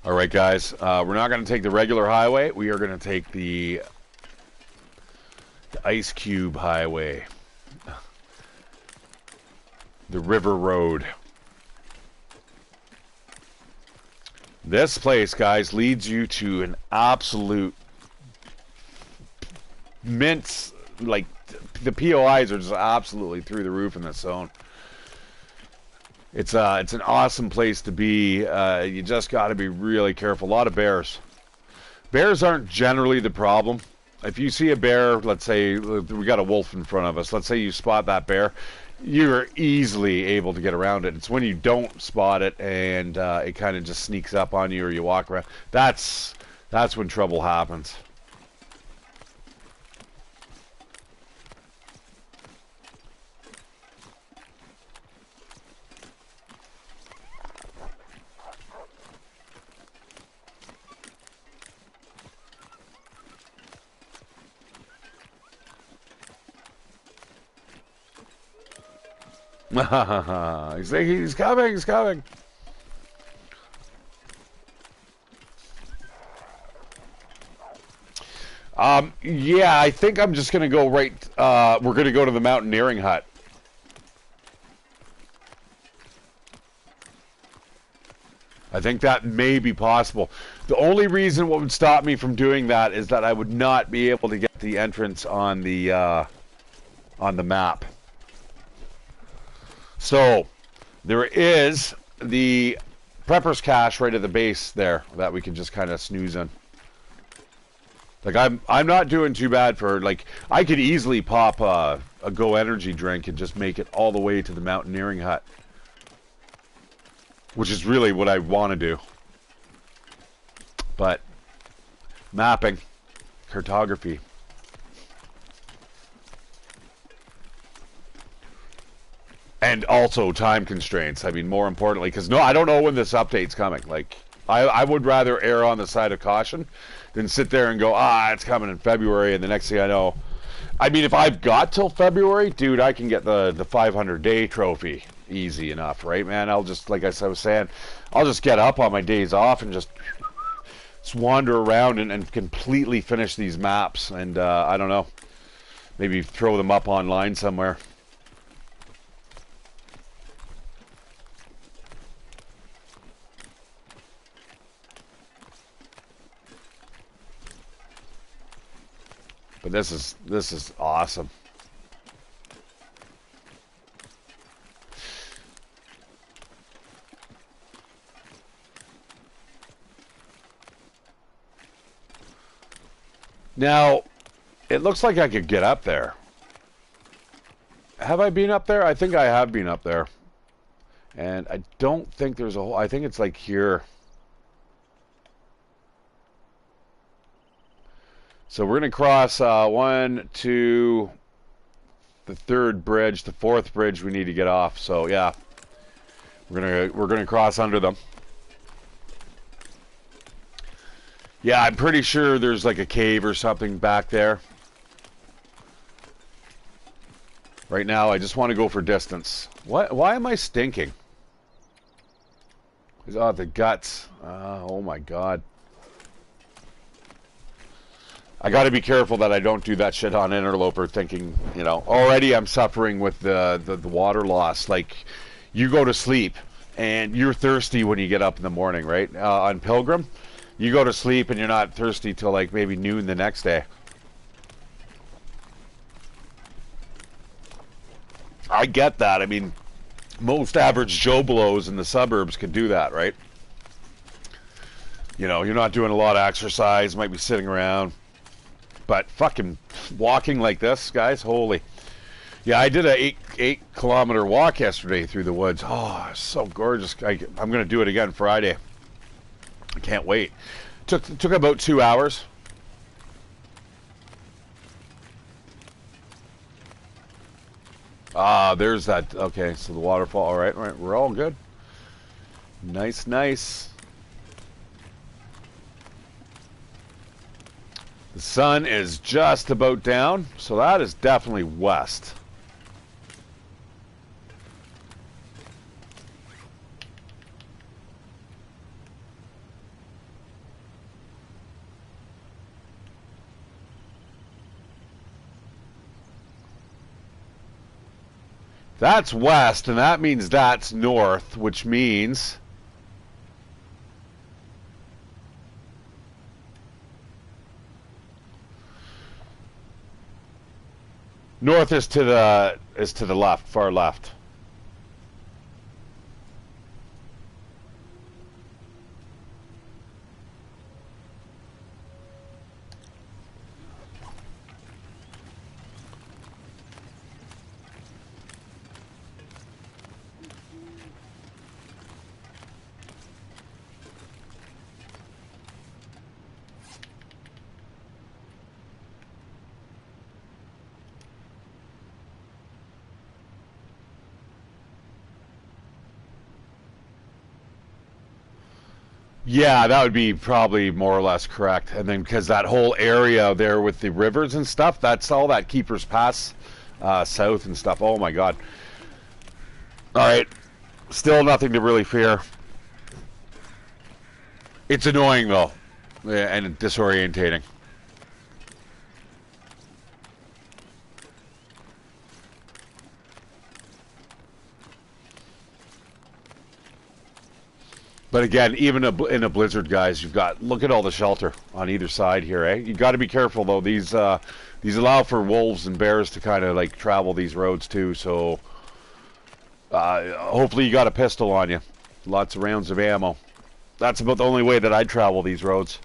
All right, guys, we're not going to take the regular highway. We are going to take the Ice Cube Highway, the River Road. This place, guys, leads you to an absolute mince. Like, the POIs are just absolutely through the roof in this zone. It's an awesome place to be. You just got to be really careful. A lot of bears. Bears aren't generally the problem. If you see a bear, let's say we got a wolf in front of us. Let's say you spot that bear, you're easily able to get around it. It's when you don't spot it and it kind of just sneaks up on you, or you walk around. That's when trouble happens. He's coming, he's coming. Yeah, I think I'm just gonna go right, we're gonna go to the mountaineering hut. I think that may be possible. The only reason what would stop me from doing that is that I would not be able to get the entrance on the map. So, there is the prepper's cache right at the base there that we can just kind of snooze in. Like, I'm not doing too bad for, like, I could easily pop a Go Energy drink and just make it all the way to the mountaineering hut. Which is really what I want to do. But, mapping, cartography. And also time constraints. I mean, more importantly, because I don't know when this update's coming. Like, I would rather err on the side of caution than sit there and go, it's coming in February, and the next thing I know. I mean, if I've got till February, dude, I can get the 500-day trophy easy enough, right, man? I'll just, like I was saying, I'll just get up on my days off and just wander around and completely finish these maps, and I don't know, maybe throw them up online somewhere. But this is awesome. Now, it looks like I could get up there. Have I been up there? I think I have been up there. And I don't think there's a hole. I think it's like here. So we're going to cross 1, 2, the third bridge, the fourth bridge we need to get off. So yeah, we're gonna cross under them. Yeah, I'm pretty sure there's like a cave or something back there. Right now, I just want to go for distance. What? Why am I stinking? Oh, the guts. Oh my God. I got to be careful that I don't do that shit on Interloper thinking, you know, already I'm suffering with the water loss. Like, you go to sleep and you're thirsty when you get up in the morning, right? On Pilgrim, you go to sleep and you're not thirsty till like maybe noon the next day. I get that. I mean, most average Joe Blows in the suburbs could do that, right? You know, you're not doing a lot of exercise, might be sitting around. But fucking walking like this, guys, holy. Yeah, I did a 8-kilometer walk yesterday through the woods. Oh, so gorgeous. I'm going to do it again Friday. I can't wait. Took about 2 hours. There's that. Okay, so the waterfall. All right, we're all good. Nice, nice. The sun is just about down, so that is definitely west. That's west, and that means that's north, which means... North is to the left, far left. Yeah, that would be probably more or less correct. And then because that whole area there with the rivers and stuff, that's all that Keeper's Pass south and stuff. Oh my God. Alright. Still nothing to really fear. It's annoying, though. Yeah, and disorientating. But again, even in a blizzard, guys, you've got, look at all the shelter on either side here, eh? You got to be careful, though. These allow for wolves and bears to kind of like travel these roads too. So hopefully you got a pistol on you, lots of rounds of ammo. That's about the only way that I'd travel these roads.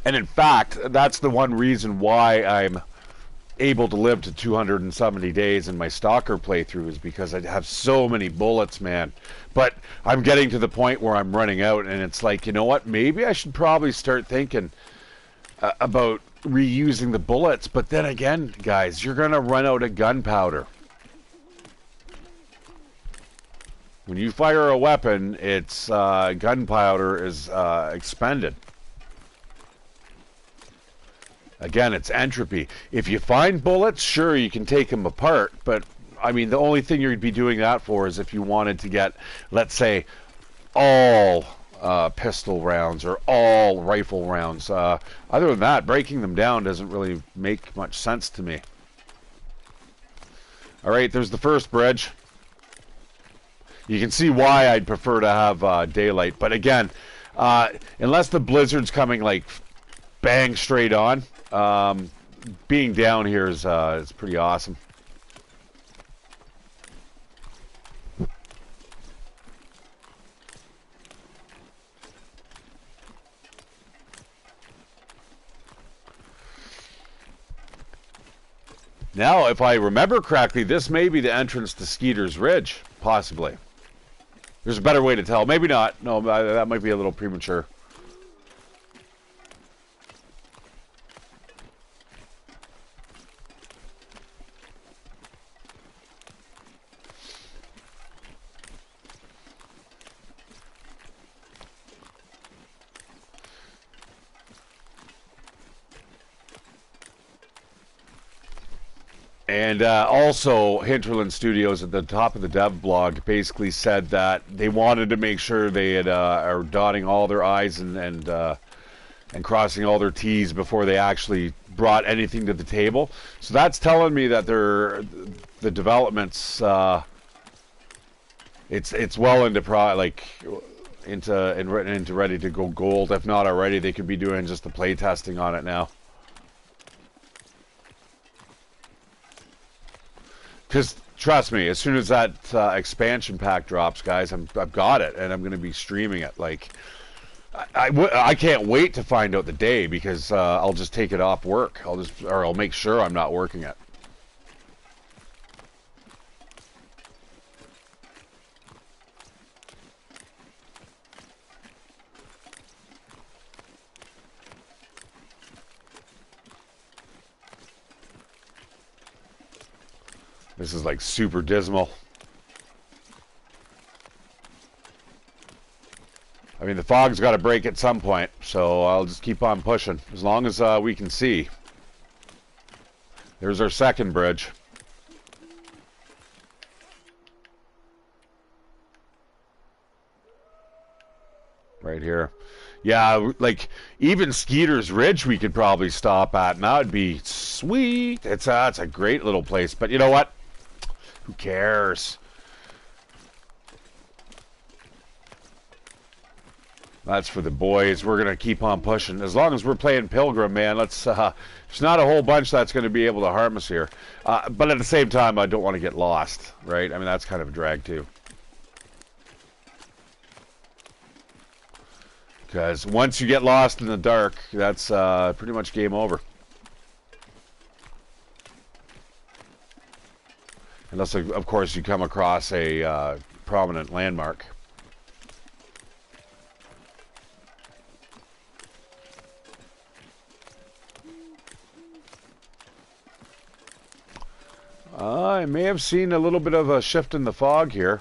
And in fact, that's the one reason why I'm able to live to 270 days in my Stalker playthrough, is because I have so many bullets, man. But I'm getting to the point where I'm running out, and it's like, you know what? Maybe I should probably start thinking about reusing the bullets. But then again, guys, you're going to run out of gunpowder. When you fire a weapon, its gunpowder is expended. Again, it's entropy. If you find bullets, sure, you can take them apart, but, I mean, the only thing you'd be doing that for is if you wanted to get, let's say, all pistol rounds or all rifle rounds. Other than that, breaking them down doesn't really make much sense to me. Alright, there's the first bridge. You can see why I'd prefer to have daylight, but again, unless the blizzard's coming, like, bang straight on, being down here is pretty awesome. Now, if I remember correctly, this may be the entrance to Skeeter's Ridge, possibly. There's a better way to tell. Maybe not. No, that might be a little premature. And also, Hinterland Studios at the top of the dev blog basically said that they wanted to make sure they had are dotting all their I's and crossing all their T's before they actually brought anything to the table. So that's telling me that the developments it's well into into ready to go gold. If not already, they could be doing just the play testing on it now. Because, trust me, as soon as that expansion pack drops, guys, I've got it, and I'm going to be streaming it. Like, I can't wait to find out the day, because I'll just take it off work. I'll make sure I'm not working it. This is like super dismal. I mean, the fog's got to break at some point, so I'll just keep on pushing as long as we can see. There's our second bridge. Right here. Yeah, like, even Skeeter's Ridge we could probably stop at, and that would be sweet. It's a great little place, but you know what? Who cares? That's for the boys. We're going to keep on pushing. As long as we're playing Pilgrim, man, there's not a whole bunch that's going to be able to harm us here. But at the same time, I don't want to get lost, right? I mean, that's kind of a drag, too. Because once you get lost in the dark, that's pretty much game over. Unless, of course, you come across a prominent landmark. I may have seen a little bit of a shift in the fog here.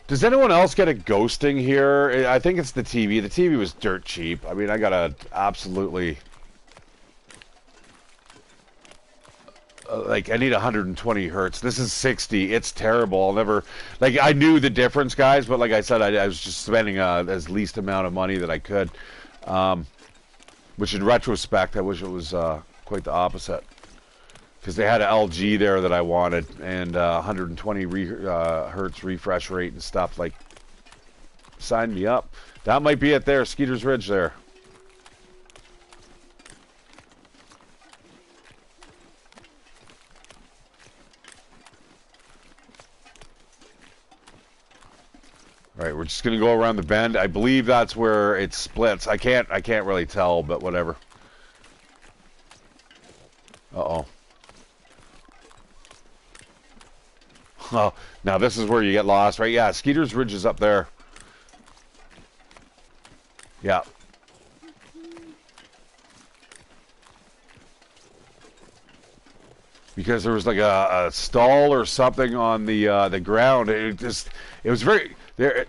Does anyone else get a ghosting here? I think it's the TV. The TV was dirt cheap. I mean, I got a absolutely like I need 120 hertz. This is 60. It's terrible. I'll never like I knew the difference, guys, but like I said, I was just spending as least amount of money that I could. Which in retrospect, I wish it was quite the opposite. Because they had an LG there that I wanted, and 120 hertz refresh rate and stuff. Like, sign me up. That might be it there, Skeeter's Ridge there. All right, we're just gonna go around the bend. I believe that's where it splits. I can't really tell, but whatever. Uh-oh. Oh, now this is where you get lost, right? Yeah, Skeeter's Ridge is up there. Yeah. Because there was like a stall or something on the ground. It was very there.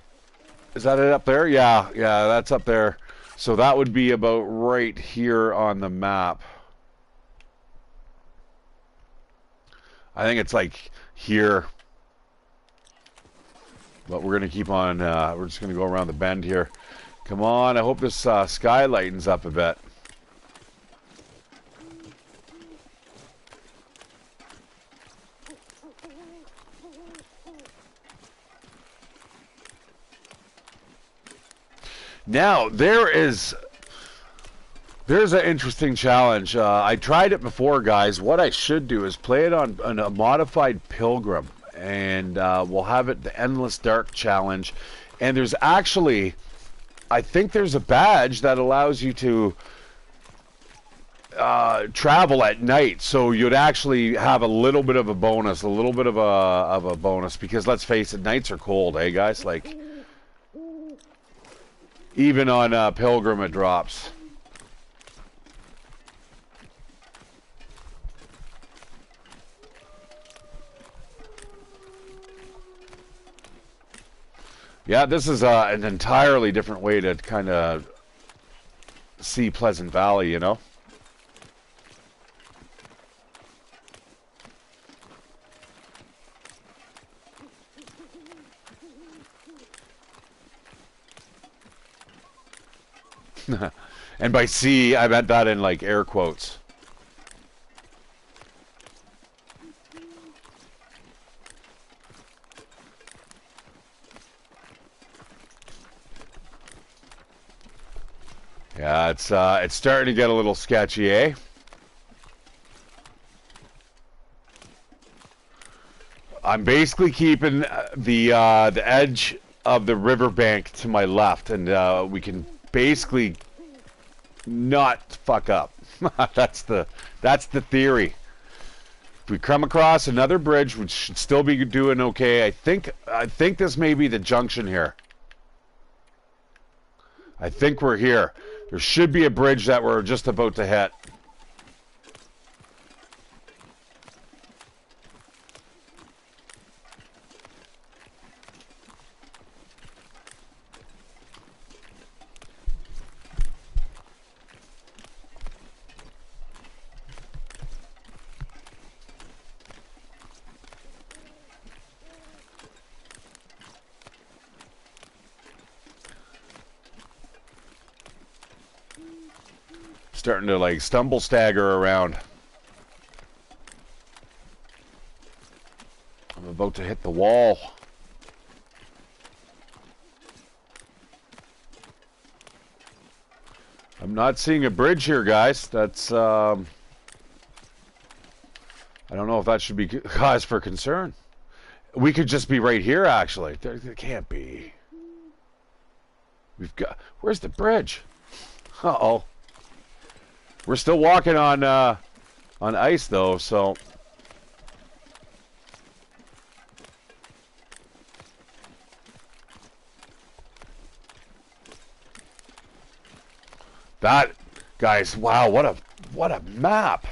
Is that it up there? Yeah, yeah, that's up there. So that would be about right here on the map. I think it's like here. But we're going to keep on, we're just going to go around the bend here. Come on, I hope this sky lightens up a bit. Now, there's an interesting challenge. I tried it before, guys. What I should do is play it on a modified Pilgrim. And we'll have it the Endless Dark Challenge. And there's actually, I think there's a badge that allows you to travel at night. So you'd actually have a little bit of a bonus, bonus. Because let's face it, nights are cold, eh, guys? Like, even on Pilgrim it drops. Yeah, this is an entirely different way to kind of see Pleasant Valley, you know? And by see, I meant that in like air quotes. Yeah, it's starting to get a little sketchy, eh? I'm basically keeping the edge of the riverbank to my left, and we can basically not fuck up. that's the theory. If we come across another bridge, which should still be doing okay, I think this may be the junction here. I think we're here. There should be a bridge that we're just about to hit. Starting to like stumble stagger around. I'm about to hit the wall. I'm not seeing a bridge here, guys. That's I don't know if that should be cause for concern. We could just be right here, actually. There can't be. We've got. Where's the bridge? Uh-oh. We're still walking on ice, though, so. That, guys, wow, what a map.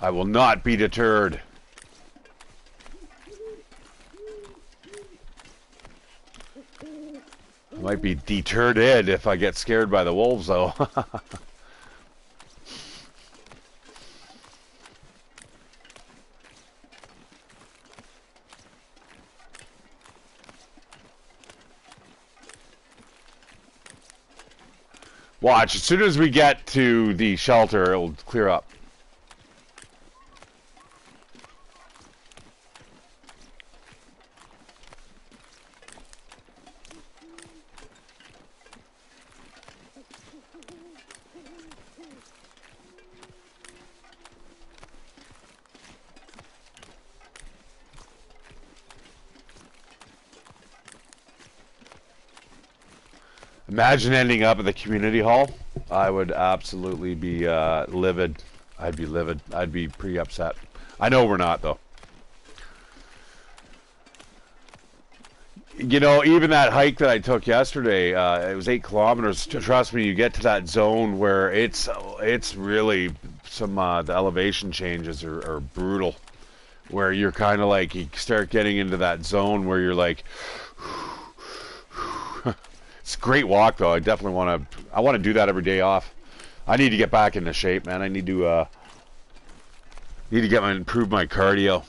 I will not be deterred. I might be deterred if I get scared by the wolves, though. Watch, as soon as we get to the shelter, it'll clear up. Imagine ending up at the community hall. I would absolutely be livid. I'd be livid. I'd be pretty upset. I know we're not, though. You know, even that hike that I took yesterday, it was 8 kilometers. Trust me, you get to that zone where it's really some the elevation changes are brutal. Where you're kind of like, you start getting into that zone where you're like, it's a great walk, though. I definitely want to do that every day off. I need to get back into shape, man. I need to improve my cardio.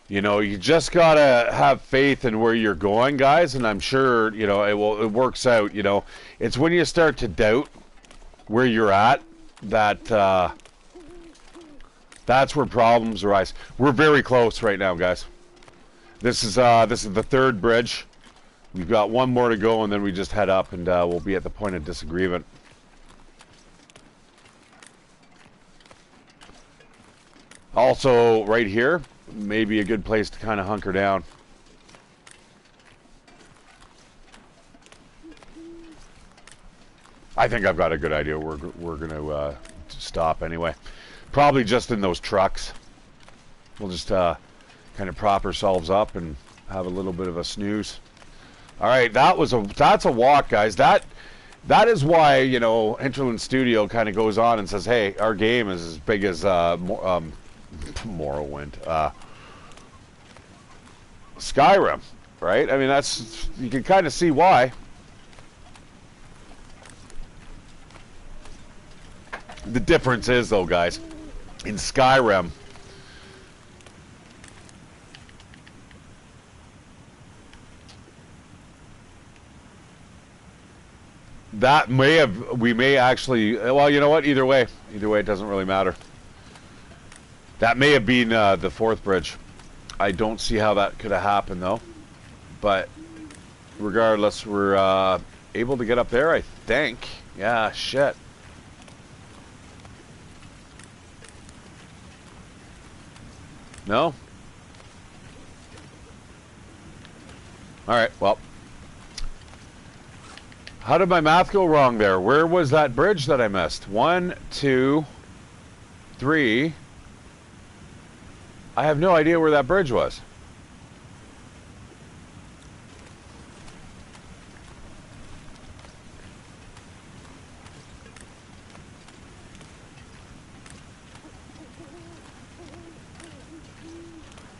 You know, you just gotta have faith in where you're going, guys, and I'm sure, you know, it works out. You know, it's when you start to doubt where you're at that that's where problems arise. We're very close right now, guys. This is the 3rd bridge. We've got one more to go, and then we just head up, and we'll be at the point of disagreement. Also, right here, maybe a good place to kind of hunker down. I think I've got a good idea. We're going to stop anyway. Probably just in those trucks. We'll just kind of prop ourselves up and have a little bit of a snooze. All right, that's a walk, guys. That is why, you know, Hinterland Studio kind of goes on and says, hey, our game is as big as Morrowind, Skyrim, right? I mean, that's, you can kind of see why. The difference is, though, guys, in Skyrim, we may actually, well, you know what, either way it doesn't really matter. That may have been the 4th bridge. I don't see how that could have happened, though. But regardless, we're able to get up there, I think. Yeah, shit. No? Alright, well. How did my math go wrong there? Where was that bridge that I missed? 1, 2, 3... I have no idea where that bridge was.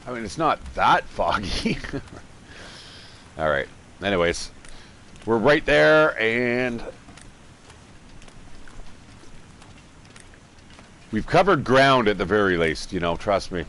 I mean, it's not that foggy. All right. Anyways, we're right there, and we've covered ground at the very least, you know, trust me.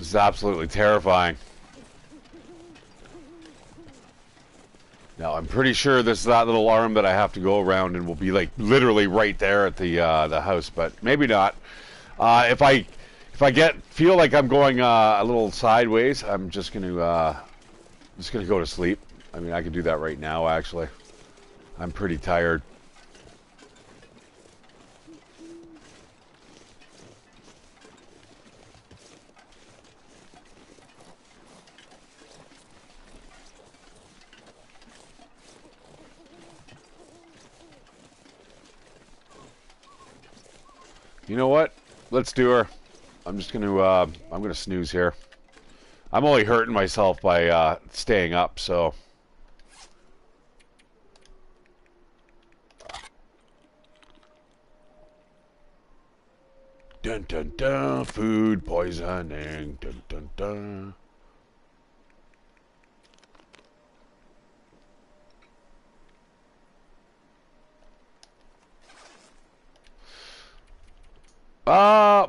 This is absolutely terrifying. Now, I'm pretty sure this is that little arm that I have to go around and will be, like, literally right there at the house, but maybe not. If I feel like I'm going a little sideways, I'm just gonna go to sleep. I mean, I can do that right now, actually. I'm pretty tired. You know what? Let's do her. I'm gonna snooze here. I'm only hurting myself by staying up, so. Dun dun dun, food poisoning. Dun dun dun.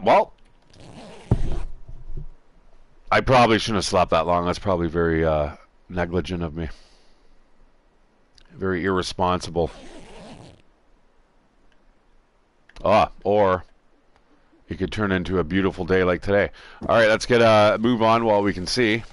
Well, I probably shouldn't have slept that long. That's probably very negligent of me. Very irresponsible. Or it could turn into a beautiful day like today. All right, let's get move on while we can see.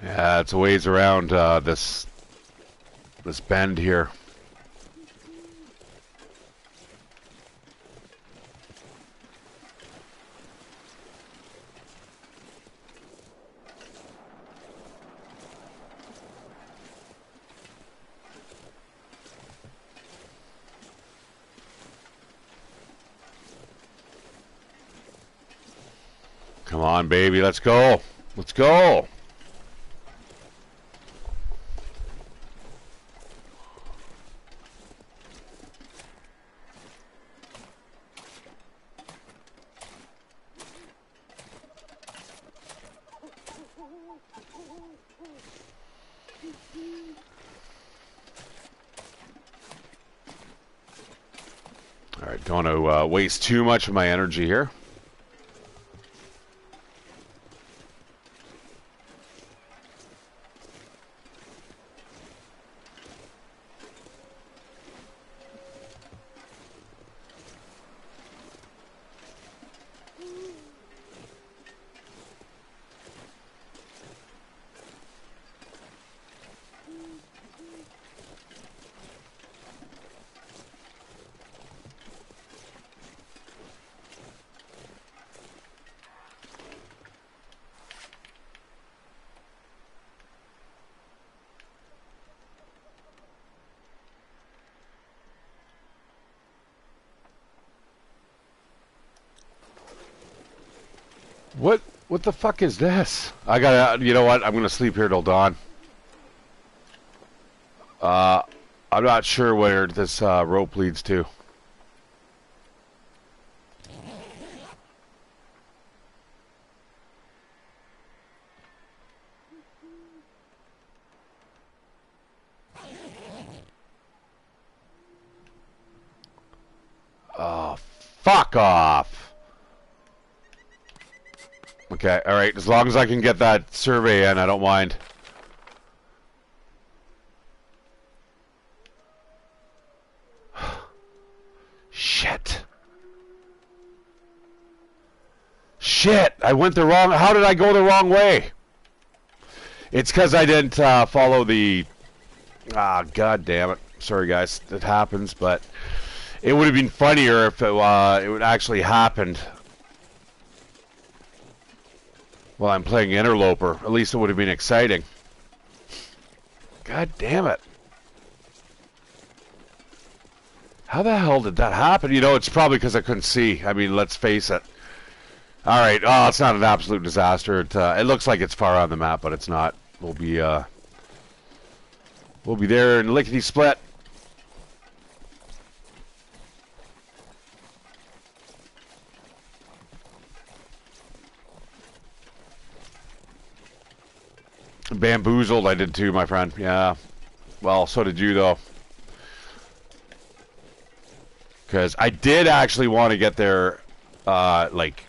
Yeah, it's a ways around this bend here. Come on, baby, let's go. Let's go. All right, don't want to waste too much of my energy here. What the fuck is this? I gotta, you know what? I'm gonna sleep here till dawn. I'm not sure where this rope leads to. Oh, fuck off. Okay, alright, as long as I can get that survey in, I don't mind. Shit. Shit, I went the wrong... How did I go the wrong way? It's because I didn't follow the... God damn it. Sorry, guys, it happens, but... It would have been funnier if it would actually happened. Well, I'm playing Interloper. At least it would have been exciting. God damn it. How the hell did that happen? You know, it's probably because I couldn't see. I mean, let's face it. All right. Oh, it's not an absolute disaster. It looks like it's far on the map, but it's not. We'll be there in lickety split. Bamboozled, I did too, my friend. Yeah. Well, so did you, though. Because I did actually want to get there, like,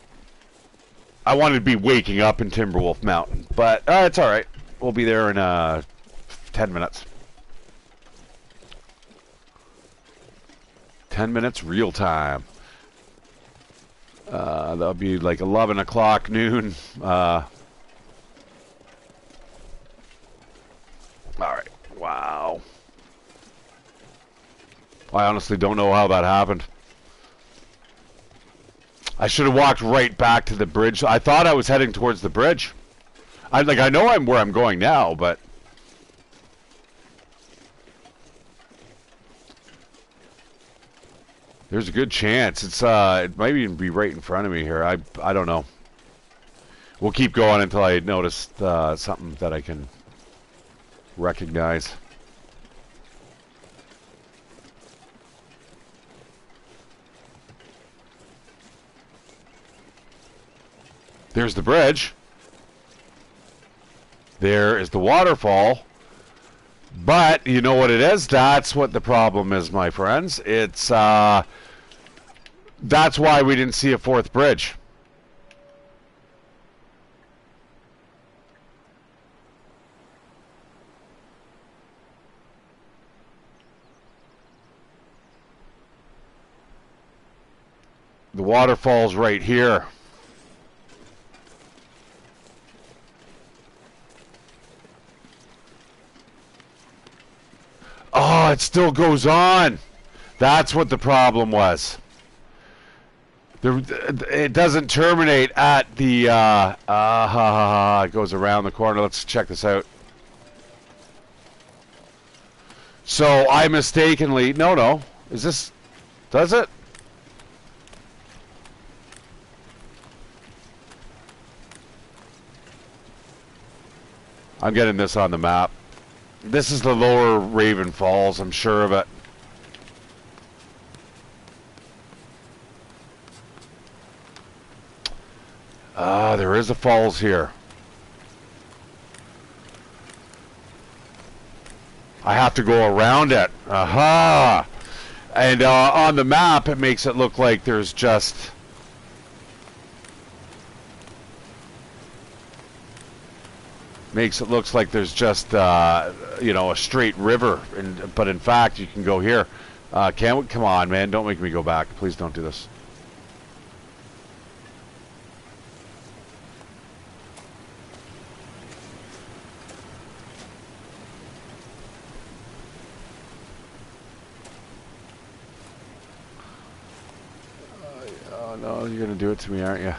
I wanted to be waking up in Timberwolf Mountain. But it's all right. We'll be there in 10 minutes. 10 minutes real time. That'll be like 11 o'clock noon. All right. Wow. I honestly don't know how that happened. I should have walked right back to the bridge. I thought I was heading towards the bridge. I know I'm where I'm going now, but there's a good chance it might even be right in front of me here. I don't know. We'll keep going until I notice something that I can recognize. There's the bridge. There is the waterfall. But you know what it is? That's what the problem is, my friends. It's that's why we didn't see a fourth bridge. The waterfall's right here. Oh, it still goes on. That's what the problem was. It doesn't terminate at the... it goes around the corner. Let's check this out. So I mistakenly... No. Is this... Does it? I'm getting this on the map. This is the lower Raven Falls, I'm sure of it. There is a falls here. I have to go around it. Aha! And on the map, it makes it look like there's just... Makes it looks like there's just you know, a straight river, but in fact you can go here. Come on, man, don't make me go back. Please don't do this. Oh no, you're gonna do it to me, aren't you?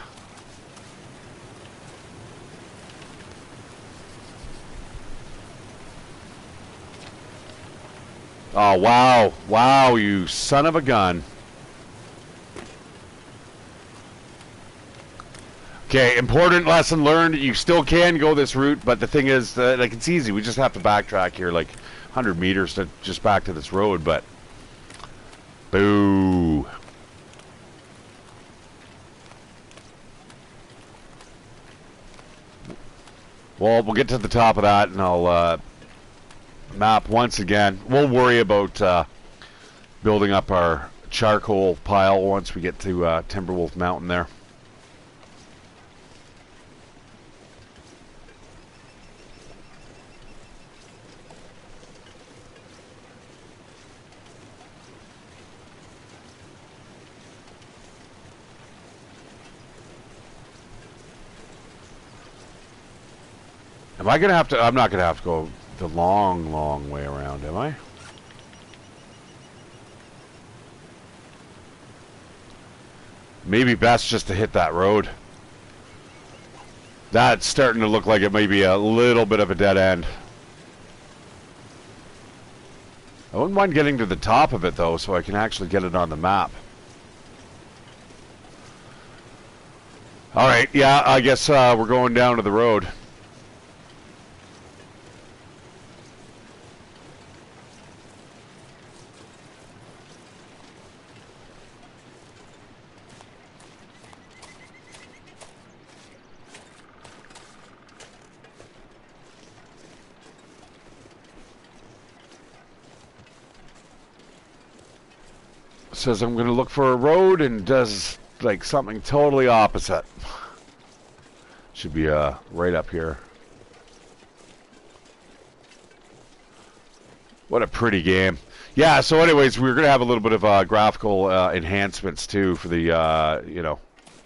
Oh, wow. Wow, you son of a gun. Okay, important lesson learned. You still can go this route, but the thing is, like, it's easy. We just have to backtrack here, like, 100 meters to just back to this road, but... Boo. Well, we'll get to the top of that, and I'll, map once again. We'll worry about building up our charcoal pile once we get to Timberwolf Mountain there. Am I gonna have to? I'm not gonna have to go the long way around, am I? Maybe best just to hit that road. That's starting to look like it may be a little bit of a dead end. I wouldn't mind getting to the top of it, though, so I can actually get it on the map. Alright, yeah, I guess we're going down to the road. Says I'm going to look for a road and does like something totally opposite. Should be right up here. What a pretty game. Yeah, so anyways, we're going to have a little bit of graphical enhancements too for the you know,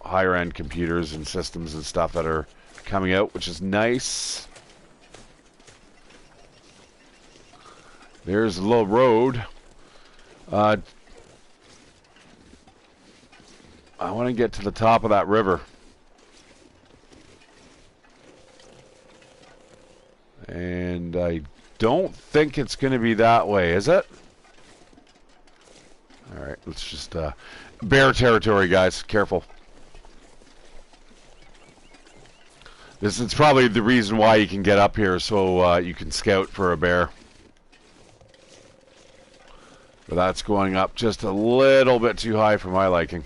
higher end computers and systems and stuff that are coming out, which is nice. There's a little road. I want to get to the top of that river. And I don't think it's going to be that way, is it? Alright, let's just... bear territory, guys. Careful. This is probably the reason why you can get up here, so you can scout for a bear. But that's going up just a little bit too high for my liking.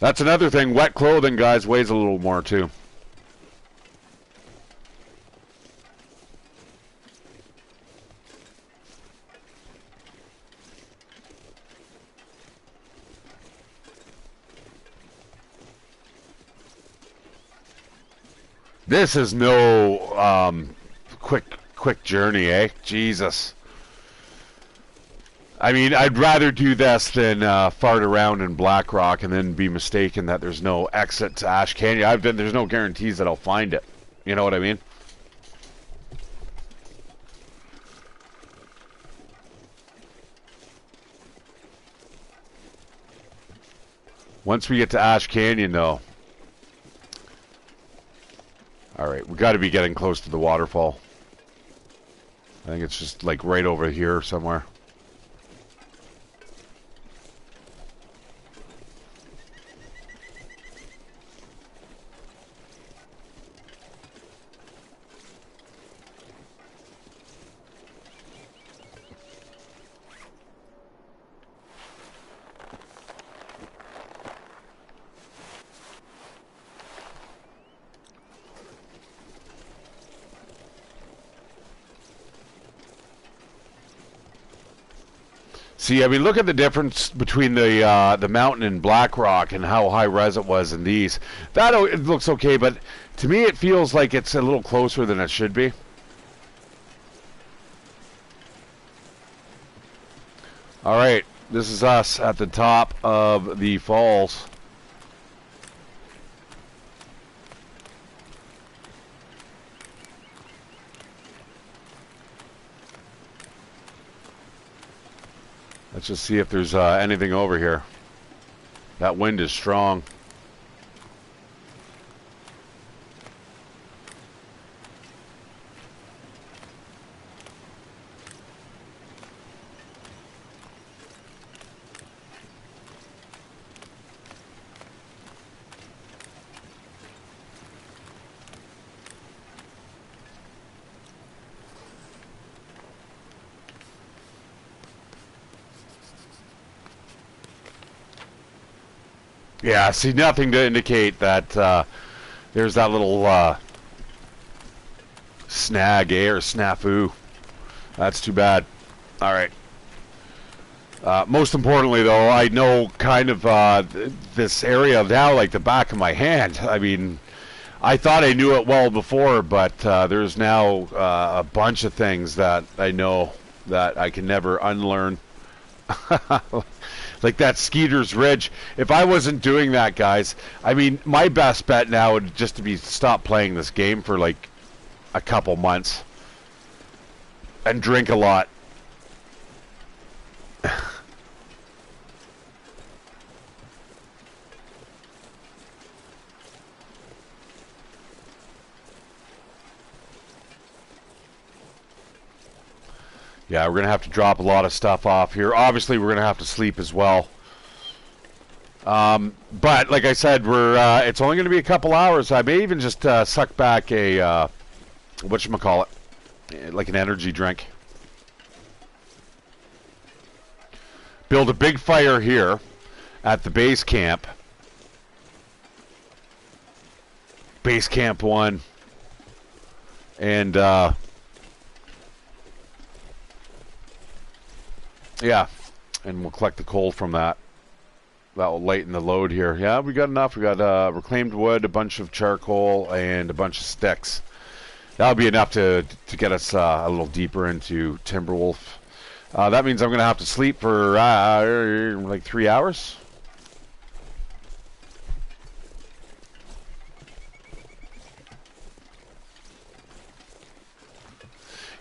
That's another thing. Wet clothing, guys, weighs a little more, too. This is no quick journey, eh? Jesus. I mean, I'd rather do this than fart around in Blackrock and then be mistaken that there's no exit to Ash Canyon. There's no guarantees that I'll find it. You know what I mean? Once we get to Ash Canyon, though. Alright, we got to be getting close to the waterfall. I think it's just like right over here somewhere. See, I mean, look at the difference between the mountain in Blackrock and how high res it was in these. That it looks okay, but to me it feels like it's a little closer than it should be. All right, this is us at the top of the falls. Let's just see if there's anything over here. That wind is strong. Yeah, see, nothing to indicate that there's that little snag, or snafu. That's too bad. All right. Most importantly, though, I know kind of this area now like the back of my hand. I mean, I thought I knew it well before, but there's now a bunch of things that I know that I can never unlearn. like that Skeeter's Ridge. If I wasn't doing that, guys, I mean, my best bet now would just to be stop playing this game for like a couple months and drink a lot. Yeah, we're going to have to drop a lot of stuff off here. Obviously, we're going to have to sleep as well. But, like I said, it's only going to be a couple hours. I may even just suck back a, whatchamacallit, like an energy drink. Build a big fire here at the base camp. Base camp 1. And, yeah, and we'll collect the coal from that. That will lighten the load here. Yeah, we got enough. We got reclaimed wood, a bunch of charcoal, and a bunch of sticks. That'll be enough to get us a little deeper into Timberwolf. That means I'm going to have to sleep for like 3 hours.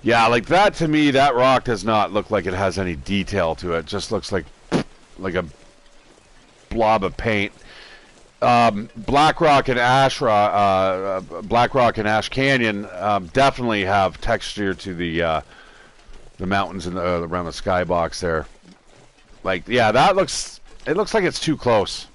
Yeah, like that to me, that rock does not look like it has any detail to it. It just looks like a blob of paint. Blackrock and Ash Canyon definitely have texture to the mountains and around the skybox there. Like, yeah, it looks like it's too close.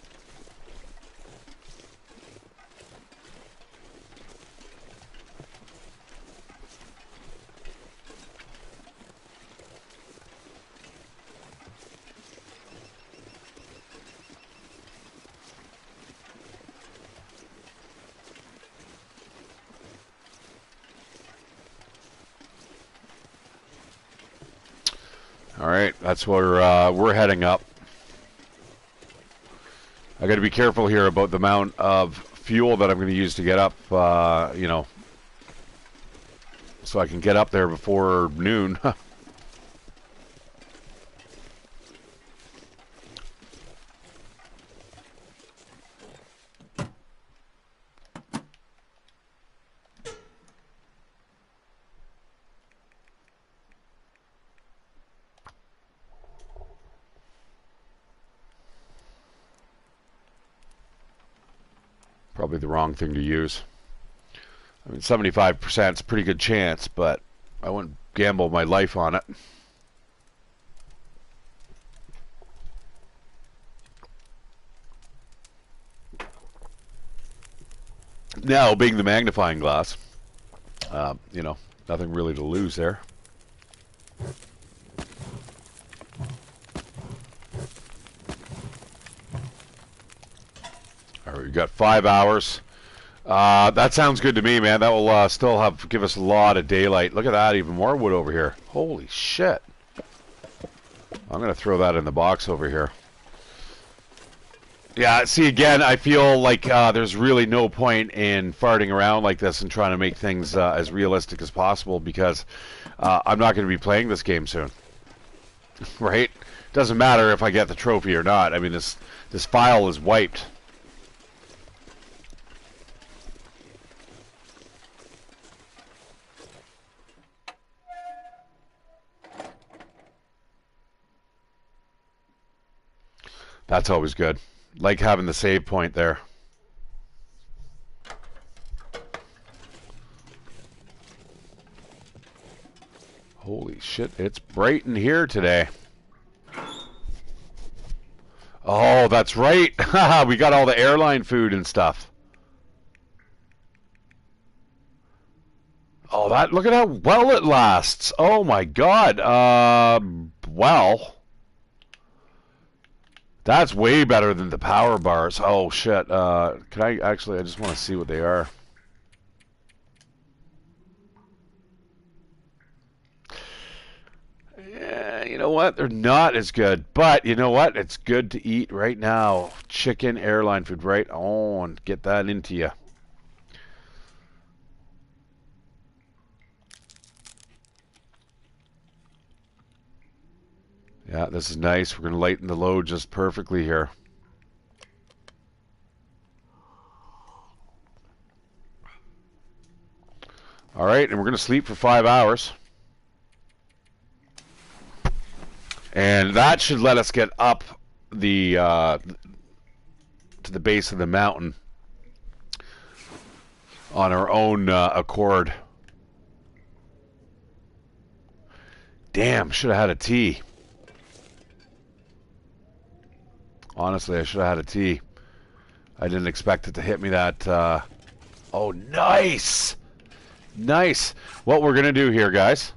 All right, that's where we're heading up. I got to be careful here about the amount of fuel that I'm going to use to get up, you know, so I can get up there before noon. Probably the wrong thing to use. I mean, 75% is a pretty good chance, but I wouldn't gamble my life on it. Now, being the magnifying glass, you know, nothing really to lose there. All right, we've got 5 hours. That sounds good to me, man. That will still give us a lot of daylight. Look at that, even more wood over here. Holy shit. I'm going to throw that in the box over here. Yeah, see, again, I feel like there's really no point in farting around like this and trying to make things as realistic as possible because I'm not going to be playing this game soon. Right? Doesn't matter if I get the trophy or not. I mean, this file is wiped. That's always good. Like having the save point there. Holy shit, it's bright in here today. Oh, that's right. We got all the airline food and stuff. Oh, look at how well it lasts. Oh my god. Well, that's way better than the power bars. Oh shit. Can I actually? I just want to see what they are. Yeah, you know what? They're not as good. But you know what? It's good to eat right now. Chicken airline food, right on. Get that into you. Yeah, this is nice. We're going to lighten the load just perfectly here. All right, and we're going to sleep for 5 hours. And that should let us get up the to the base of the mountain on our own accord. Damn, should have had a tea. Honestly, I should have had a tea. I didn't expect it to hit me that... Oh, nice! Nice! What we're going to do here, guys...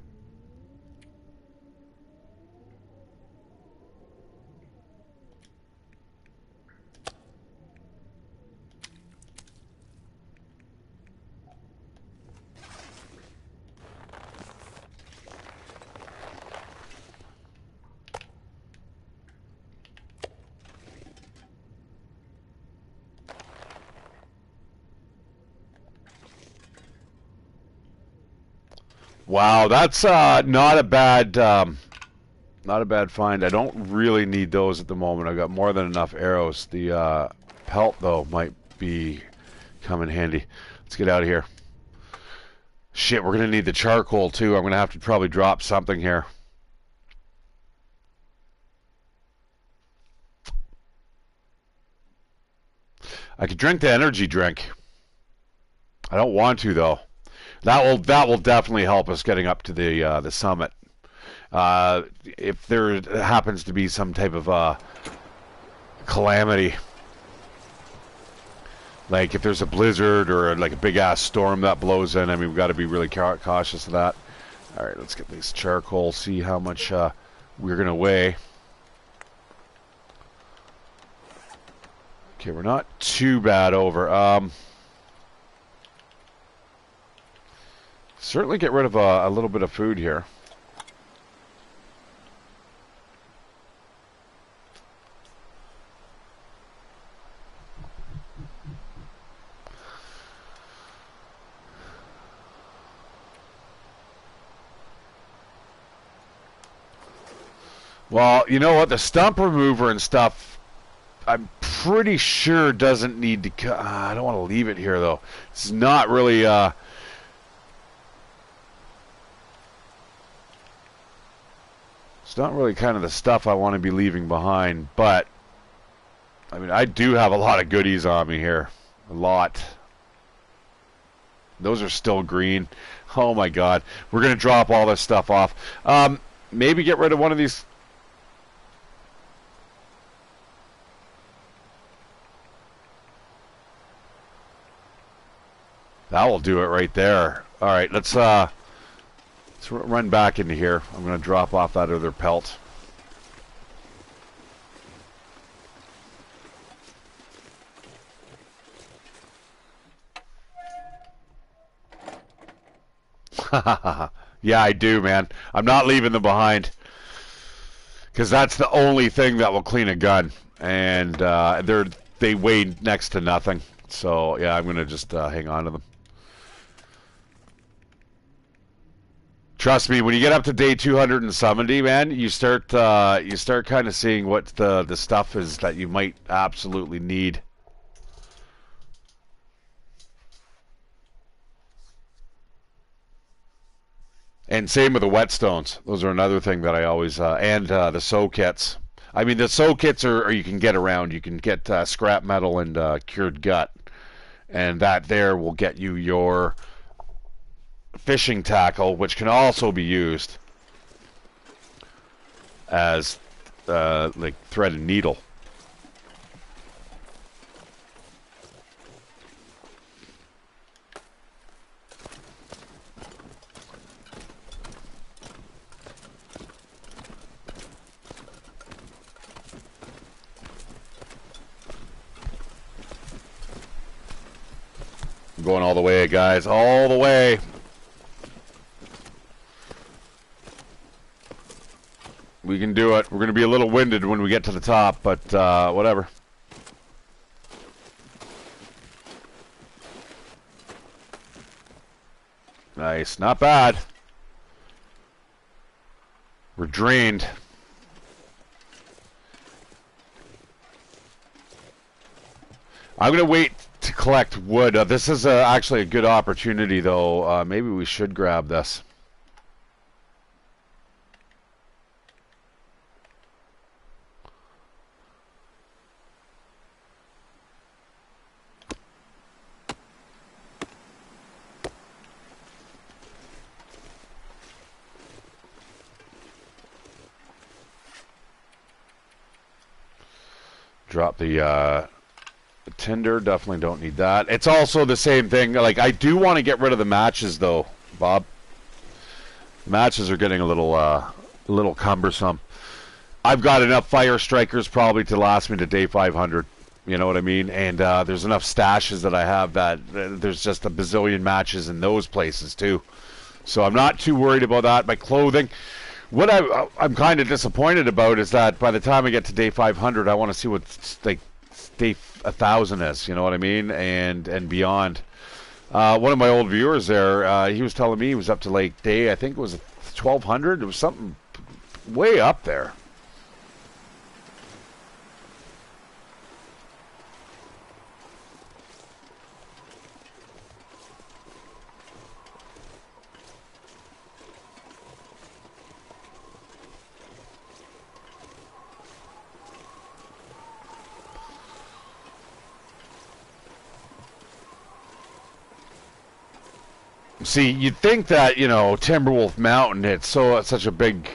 Wow, that's not a bad find. I don't really need those at the moment. I've got more than enough arrows. The pelt though might come in handy. Let's get out of here. Shit, we're gonna need the charcoal too. I'm gonna have to probably drop something here. I could drink the energy drink. I don't want to though. That will definitely help us getting up to the summit. If there happens to be some type of calamity, like if there's a blizzard or like a big ass storm that blows in, I mean we've got to be really cautious of that. All right, let's get this charcoal. See how much we're gonna weigh. Okay, we're not too bad over. Certainly get rid of a little bit of food here. Well, you know what? The stump remover and stuff, I'm pretty sure doesn't need to... I don't want to leave it here, though. It's not really... It's not really kind of the stuff I want to be leaving behind, but I mean, I do have a lot of goodies on me here. A lot. Those are still green. Oh my god. We're going to drop all this stuff off. Maybe get rid of one of these. That will do it right there. All right, let's run back into here. I'm going to drop off that other pelt. Yeah, I do, man. I'm not leaving them behind. Because that's the only thing that will clean a gun. And they weigh next to nothing. So, yeah, I'm going to just hang on to them. Trust me, when you get up to day 270, man, you start kind of seeing what the stuff is that you might absolutely need. And same with the whetstones. Those are another thing that I always and the sew kits. I mean, the sew kits are you can get around. You can get scrap metal and cured gut, and that there will get you your fishing tackle, which can also be used as like thread and needle. I'm going all the way, guys, all the way. We can do it. We're going to be a little winded when we get to the top, but whatever. Nice. Not bad. We're drained. I'm going to wait to collect wood. This is actually a good opportunity, though. Maybe we should grab this. Drop the tinder. Definitely don't need that. It's also the same thing. Like, I do want to get rid of the matches, though, Bob. The matches are getting a little cumbersome. I've got enough fire strikers probably to last me to day 500. You know what I mean? And there's enough stashes that I have that there's just a bazillion matches in those places too. So I'm not too worried about that. My clothing. What I'm kind of disappointed about is that by the time I get to day 500, I want to see what like day 1,000 is. You know what I mean? And beyond. One of my old viewers there, he was telling me he was up to like day, I think it was 1,200. It was something way up there. See, you'd think that, you know, Timberwolf Mountain, it's such a big,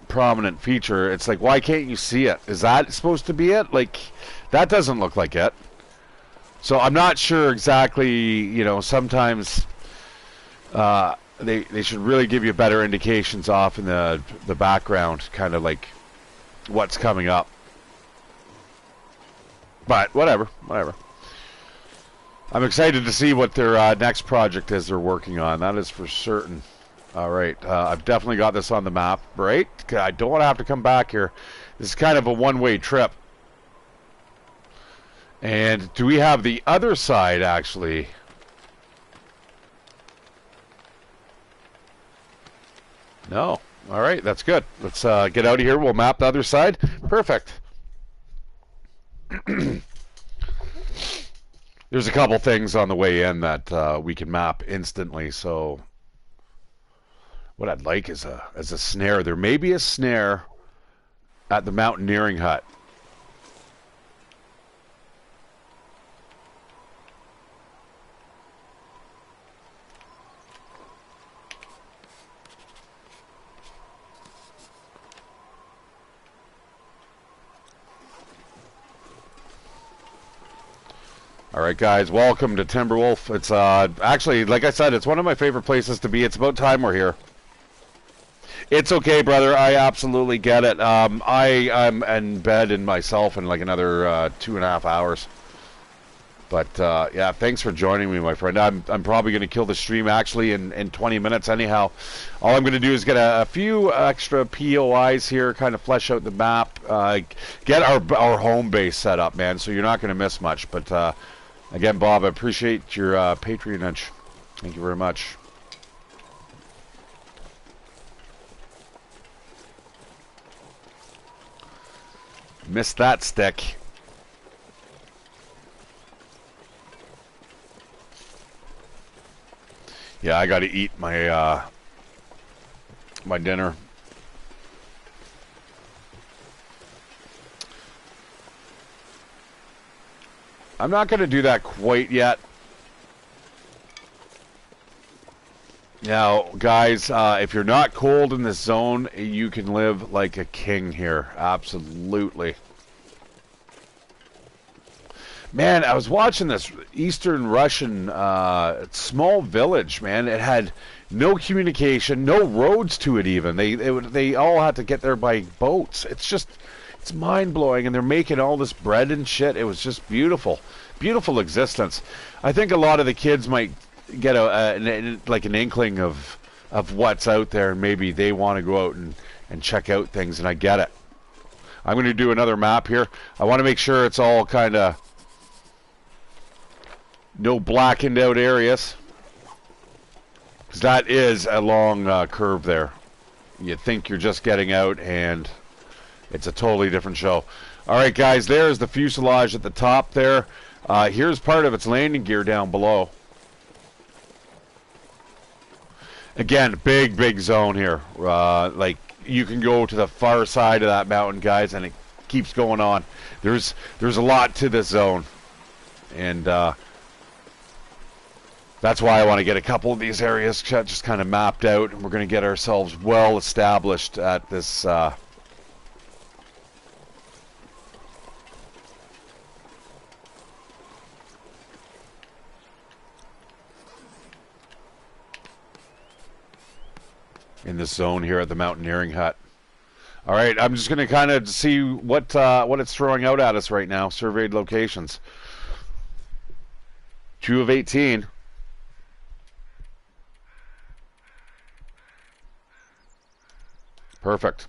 prominent feature. It's like, why can't you see it? Is that supposed to be it? Like, that doesn't look like it. So I'm not sure exactly, you know, sometimes they should really give you better indications off in the background, kind of like what's coming up. But whatever. I'm excited to see what their next project is they're working on. That is for certain. All right. I've definitely got this on the map, right? I don't want to have to come back here. This is kind of a one-way trip. And do we have the other side, actually? No. All right. That's good. Let's get out of here. We'll map the other side. Perfect. There's a couple things on the way in that we can map instantly. So what I'd like is a snare. There may be a snare at the mountaineering hut. All right, guys, welcome to Timberwolf. It's actually, like I said, it's one of my favorite places to be. It's about time we're here. It's okay, brother. I absolutely get it. I'm in bed in myself in like another 2.5 hours. But yeah, thanks for joining me, my friend. I'm probably going to kill the stream actually in 20 minutes anyhow. All I'm going to do is get a few extra POIs here, kind of flesh out the map, get our home base set up, man. So you're not going to miss much. But again, Bob, I appreciate your patronage. Thank you very much. Missed that stick. Yeah, I got to eat my my dinner. I'm not going to do that quite yet. Now, guys, if you're not cold in this zone, you can live like a king here. Absolutely. Man, I was watching this Eastern Russian small village, man. It had no communication, no roads to it even. They all had to get there by boats. It's mind-blowing, and they're making all this bread and shit. It was just beautiful. Beautiful existence. I think a lot of the kids might get like an inkling of what's out there, and maybe they want to go out and check out things, and I get it. I'm going to do another map here. I want to make sure it's all kind of no blackened out areas, because that is a long curve there. You think you're just getting out, and it's a totally different show. All right, guys, there's the fuselage at the top there. Here's part of its landing gear down below. Again, big zone here. Like, you can go to the far side of that mountain, guys, and it keeps going on. There's a lot to this zone. And that's why I want to get a couple of these areas just kind of mapped out, and we're going to get ourselves well established at this in this zone here at the mountaineering hut. All right, I'm just going to kind of see what it's throwing out at us right now. Surveyed locations. 2 of 18. Perfect.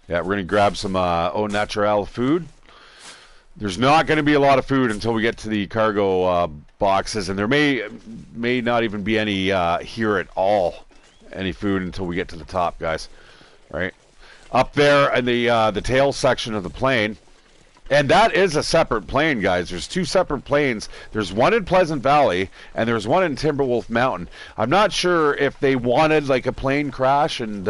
Yeah, we're going to grab some au naturel food. There's not going to be a lot of food until we get to the cargo boxes, and there may not even be any here at all, any food until we get to the top, guys. Right up there in the tail section of the plane, and that is a separate plane, guys. There's 2 separate planes. There's one in Pleasant Valley, and there's one in Timberwolf Mountain. I'm not sure if they wanted like a plane crash and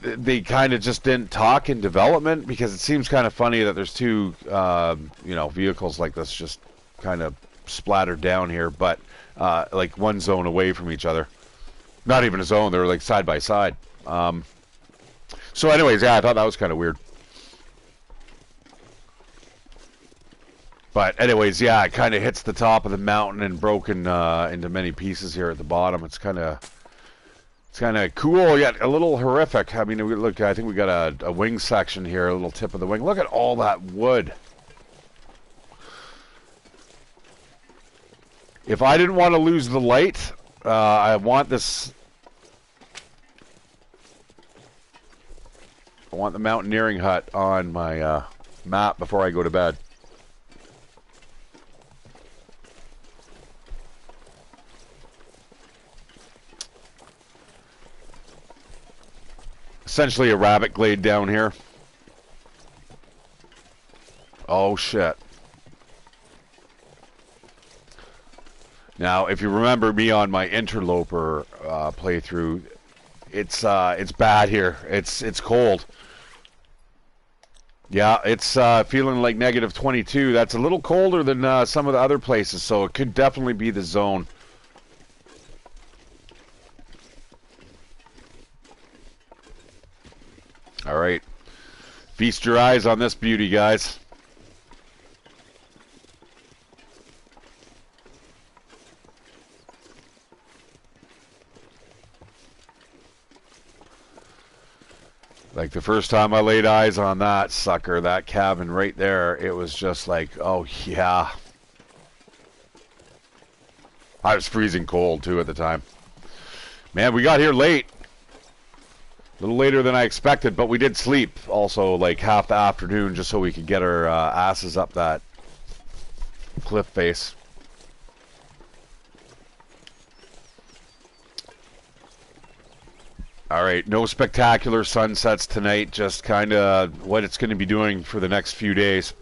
they kind of just didn't talk in development, because it seems kind of funny that there's 2 vehicles like this just kind of splattered down here, but like one zone away from each other. Not even a zone, they're like side by side. So anyways, yeah, I thought that was kind of weird. But anyways, yeah, it kind of hits the top of the mountain and broken into many pieces here at the bottom. It's kind of cool, yet a little horrific. I mean, look, I think we got a wing section here, a little tip of the wing. Look at all that wood. If I didn't want to lose the light, I want this. I want the mountaineering hut on my map before I go to bed. Essentially a rabbit glade down here. Oh shit. Now, if you remember me on my interloper playthrough, it's bad here. It's cold. Yeah, it's feeling like negative 22. That's a little colder than some of the other places, so it could definitely be the zone. All right, feast your eyes on this beauty, guys. Like the first time I laid eyes on that sucker, that cabin right there, it was just like, oh yeah. I was freezing cold too at the time. Man, we got here late. A little later than I expected, but we did sleep also like half the afternoon just so we could get our asses up that cliff face. All right, no spectacular sunsets tonight, just kind of what it's going to be doing for the next few days.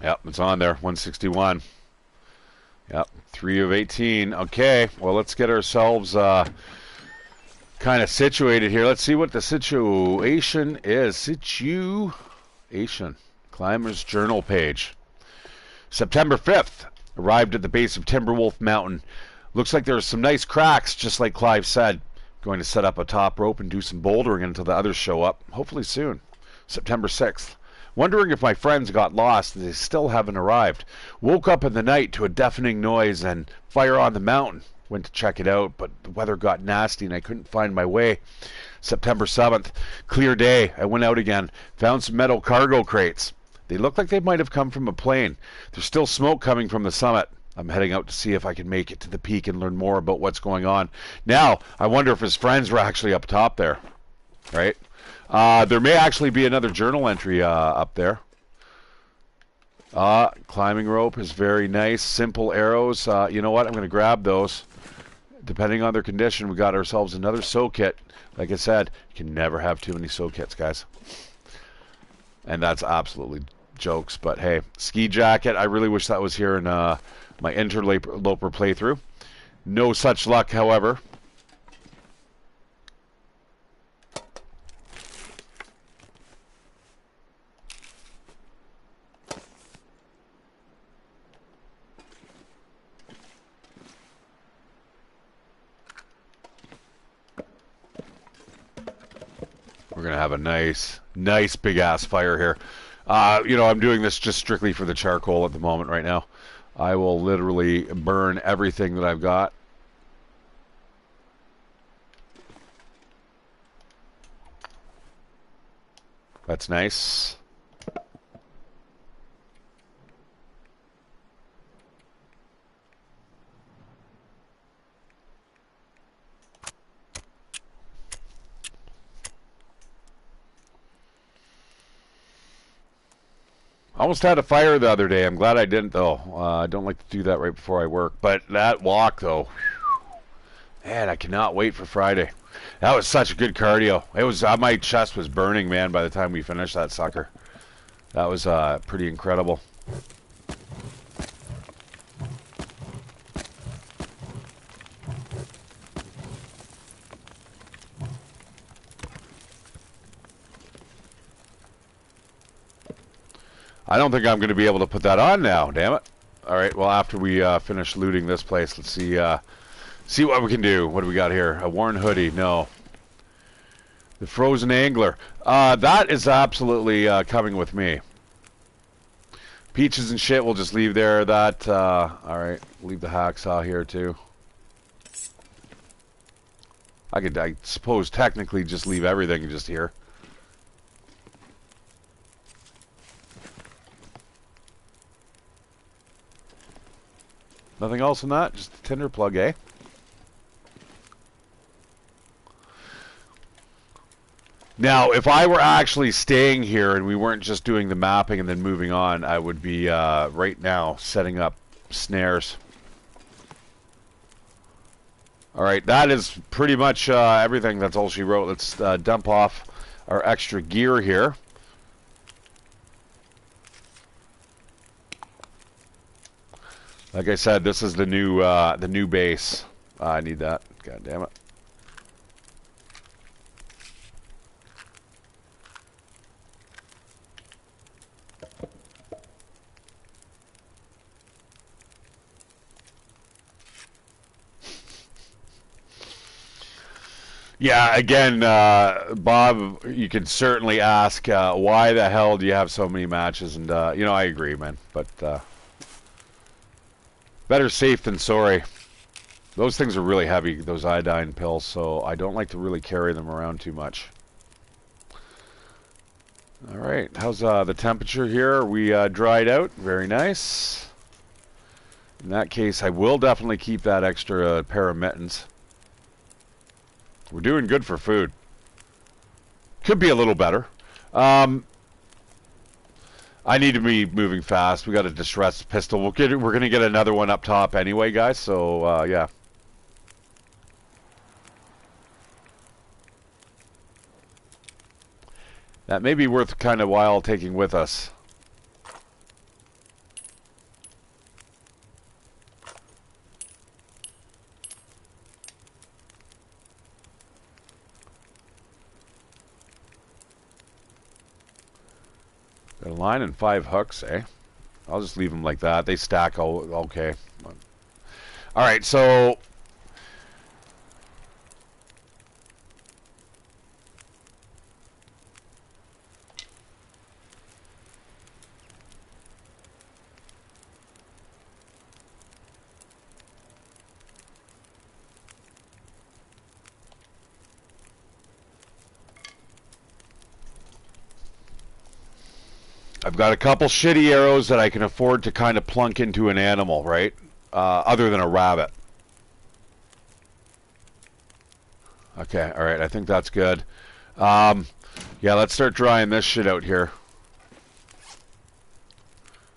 Yep, it's on there, 161. Yep, 3 of 18. Okay, well, let's get ourselves kind of situated here. Let's see what the situation is. Situation. Climber's Journal page. September 5th. Arrived at the base of Timberwolf Mountain. Looks like there's some nice cracks, just like Clive said. Going to set up a top rope and do some bouldering until the others show up. Hopefully soon. September 6th. Wondering if my friends got lost and they still haven't arrived. Woke up in the night to a deafening noise and fire on the mountain. Went to check it out, but the weather got nasty and I couldn't find my way. September 7th, clear day. I went out again. Found some metal cargo crates. They look like they might have come from a plane. There's still smoke coming from the summit. I'm heading out to see if I can make it to the peak and learn more about what's going on. Now, I wonder if his friends were actually up top there, right? There may actually be another journal entry up there. Climbing rope is very nice. Simple arrows. You know what? I'm going to grab those. Depending on their condition, we got ourselves another sew kit. Like I said, you can never have too many sew kits, guys. And that's absolutely jokes. But hey, ski jacket. I really wish that was here in my interloper playthrough. No such luck, however. We're going to have a nice big-ass fire here. You know, I'm doing this just strictly for the charcoal at the moment right now. I will literally burn everything that I've got. That's nice. I almost had a fire the other day. I'm glad I didn't, though. I don't like to do that right before I work. But that walk, though, man, I cannot wait for Friday. That was such a good cardio. It was my chest was burning, man, by the time we finished that sucker. That was pretty incredible. I don't think I'm going to be able to put that on now, damn it. All right, well, after we finish looting this place, let's see what we can do. What do we got here? A worn hoodie, no. The frozen angler. That is absolutely coming with me. Peaches and shit we'll just leave there. That, all right, leave the hacksaw here too. I suppose, technically just leave everything just here. Nothing else in that? Just the tinder plug, eh? Now, if I were actually staying here and we weren't just doing the mapping and then moving on, I would be right now setting up snares. Alright, that is pretty much everything. That's all she wrote. Let's dump off our extra gear here. Like I said, this is the new base. I need that. God damn it. Yeah, again, Bob, you could certainly ask why the hell do you have so many matches? And you know, I agree, man. But better safe than sorry. Those things are really heavy, those iodine pills, so I don't like to really carry them around too much. Alright, how's the temperature here? We dried out. Very nice. In that case, I will definitely keep that extra pair of mittens. We're doing good for food. Could be a little better. I need to be moving fast. We got a distressed pistol. We're going to get another one up top anyway, guys. So, yeah. That may be worth kind of while taking with us. Got a line and 5 hooks, eh? I'll just leave them like that. They stack all okay. Alright, so I've got a couple shitty arrows that I can afford to kind of plunk into an animal, right? other than a rabbit. Okay, all right. I think that's good. Yeah, let's start drying this shit out here.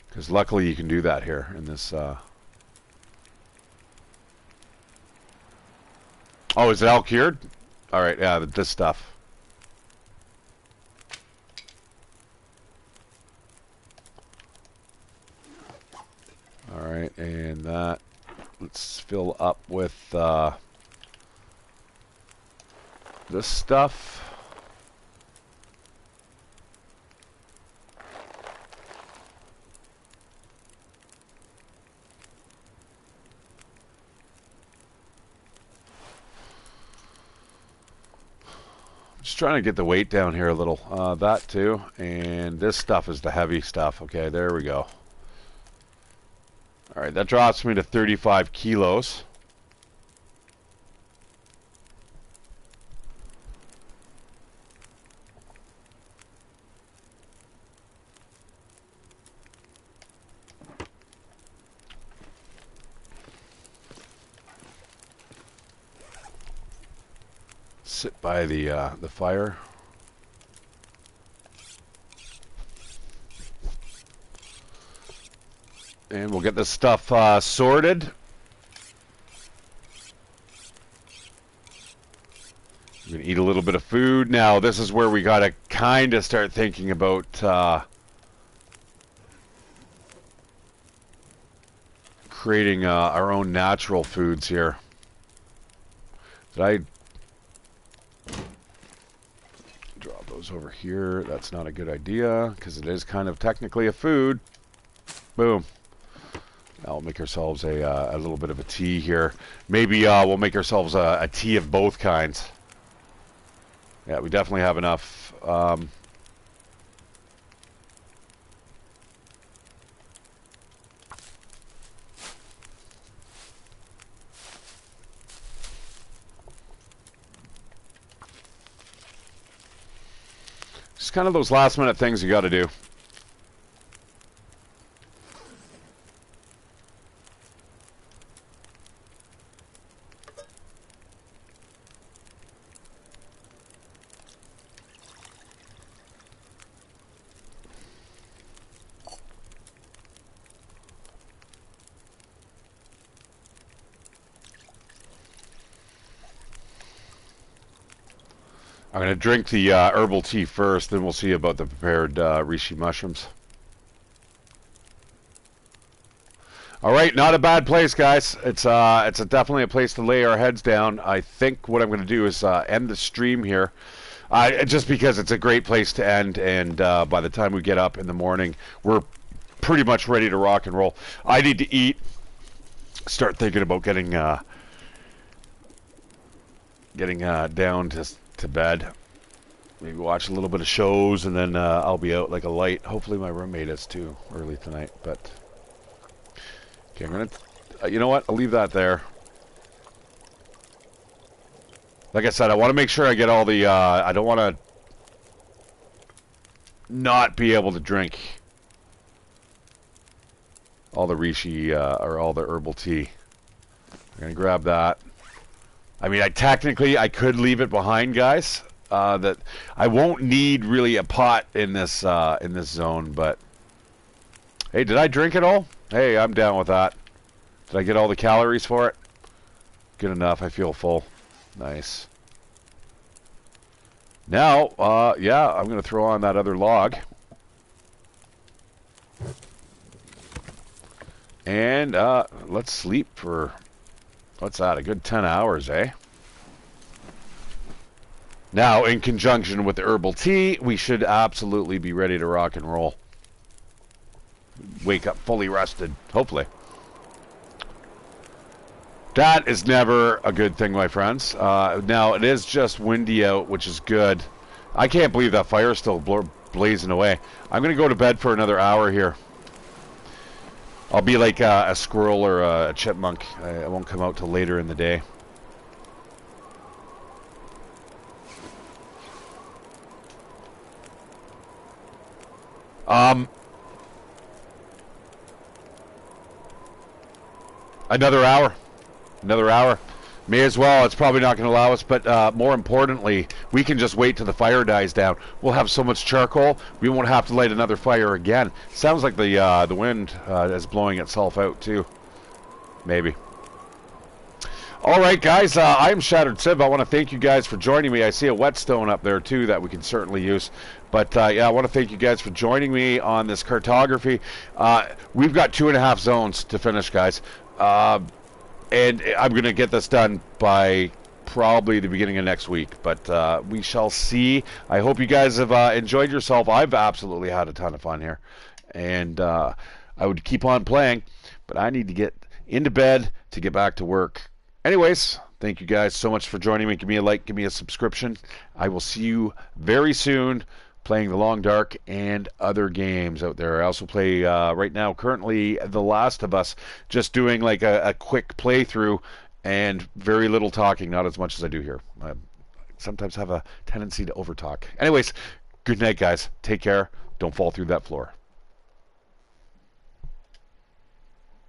Because luckily you can do that here in this... Oh, is it all cured? All right, yeah, this stuff. All right, and that... Let's fill up with this stuff. Just trying to get the weight down here a little. That too. And this stuff is the heavy stuff. Okay, there we go. All right, that drops me to 35 kilos. Sit by the fire. And we'll get this stuff sorted. We're going to eat a little bit of food. Now, this is where we got to kind of start thinking about creating our own natural foods here. Did I drop those over here? That's not a good idea because it is kind of technically a food. Boom. Now we'll make ourselves a little bit of a tea here. Maybe we'll make ourselves a tea of both kinds. Yeah, we definitely have enough. Just kind of those last minute things you got to do. I'm going to drink the herbal tea first, then we'll see about the prepared reishi mushrooms. All right, not a bad place, guys. It's definitely a place to lay our heads down. I think what I'm going to do is end the stream here, just because it's a great place to end, and by the time we get up in the morning, we're pretty much ready to rock and roll. I need to eat, start thinking about getting down to bed. Maybe watch a little bit of shows, and then I'll be out like a light. Hopefully my roommate is too early tonight, but okay, I'm gonna you know what, I'll leave that there. Like I said, I want to make sure I get all the I don't want to not be able to drink all the reishi or all the herbal tea. I'm gonna grab that. I mean, I could leave it behind, guys. That I won't need really a pot in this zone, but hey, did I drink it all? Hey, I'm down with that. Did I get all the calories for it? Good enough. I feel full. Nice. Now, yeah, I'm gonna throw on that other log, and let's sleep for. What's that? A good 10 hours, eh? Now, in conjunction with the herbal tea, we should absolutely be ready to rock and roll. Wake up fully rested, hopefully. That is never a good thing, my friends. Now, it is just windy out, which is good. I can't believe that fire is still blazing away. I'm going to go to bed for another hour here. I'll be like a squirrel or a chipmunk. I won't come out till later in the day. Another hour. Another hour. May as well. It's probably not going to allow us, but more importantly, we can just wait till the fire dies down. We'll have so much charcoal, we won't have to light another fire again. Sounds like the wind is blowing itself out too. Maybe. All right, guys. I'm ShatteredCiv. I want to thank you guys for joining me. I see a whetstone up there too that we can certainly use. But yeah, I want to thank you guys for joining me on this cartography. We've got 2.5 zones to finish, guys. And I'm going to get this done by probably the beginning of next week. But we shall see. I hope you guys have enjoyed yourself. I've absolutely had a ton of fun here. And I would keep on playing. But I need to get into bed to get back to work. Anyways, thank you guys so much for joining me. Give me a like. Give me a subscription. I will see you very soon playing The Long Dark and other games out there. I also play right now currently The Last of Us, just doing like a quick playthrough and very little talking, not as much as I do here. I sometimes have a tendency to overtalk. Anyways, good night, guys. Take care. Don't fall through that floor.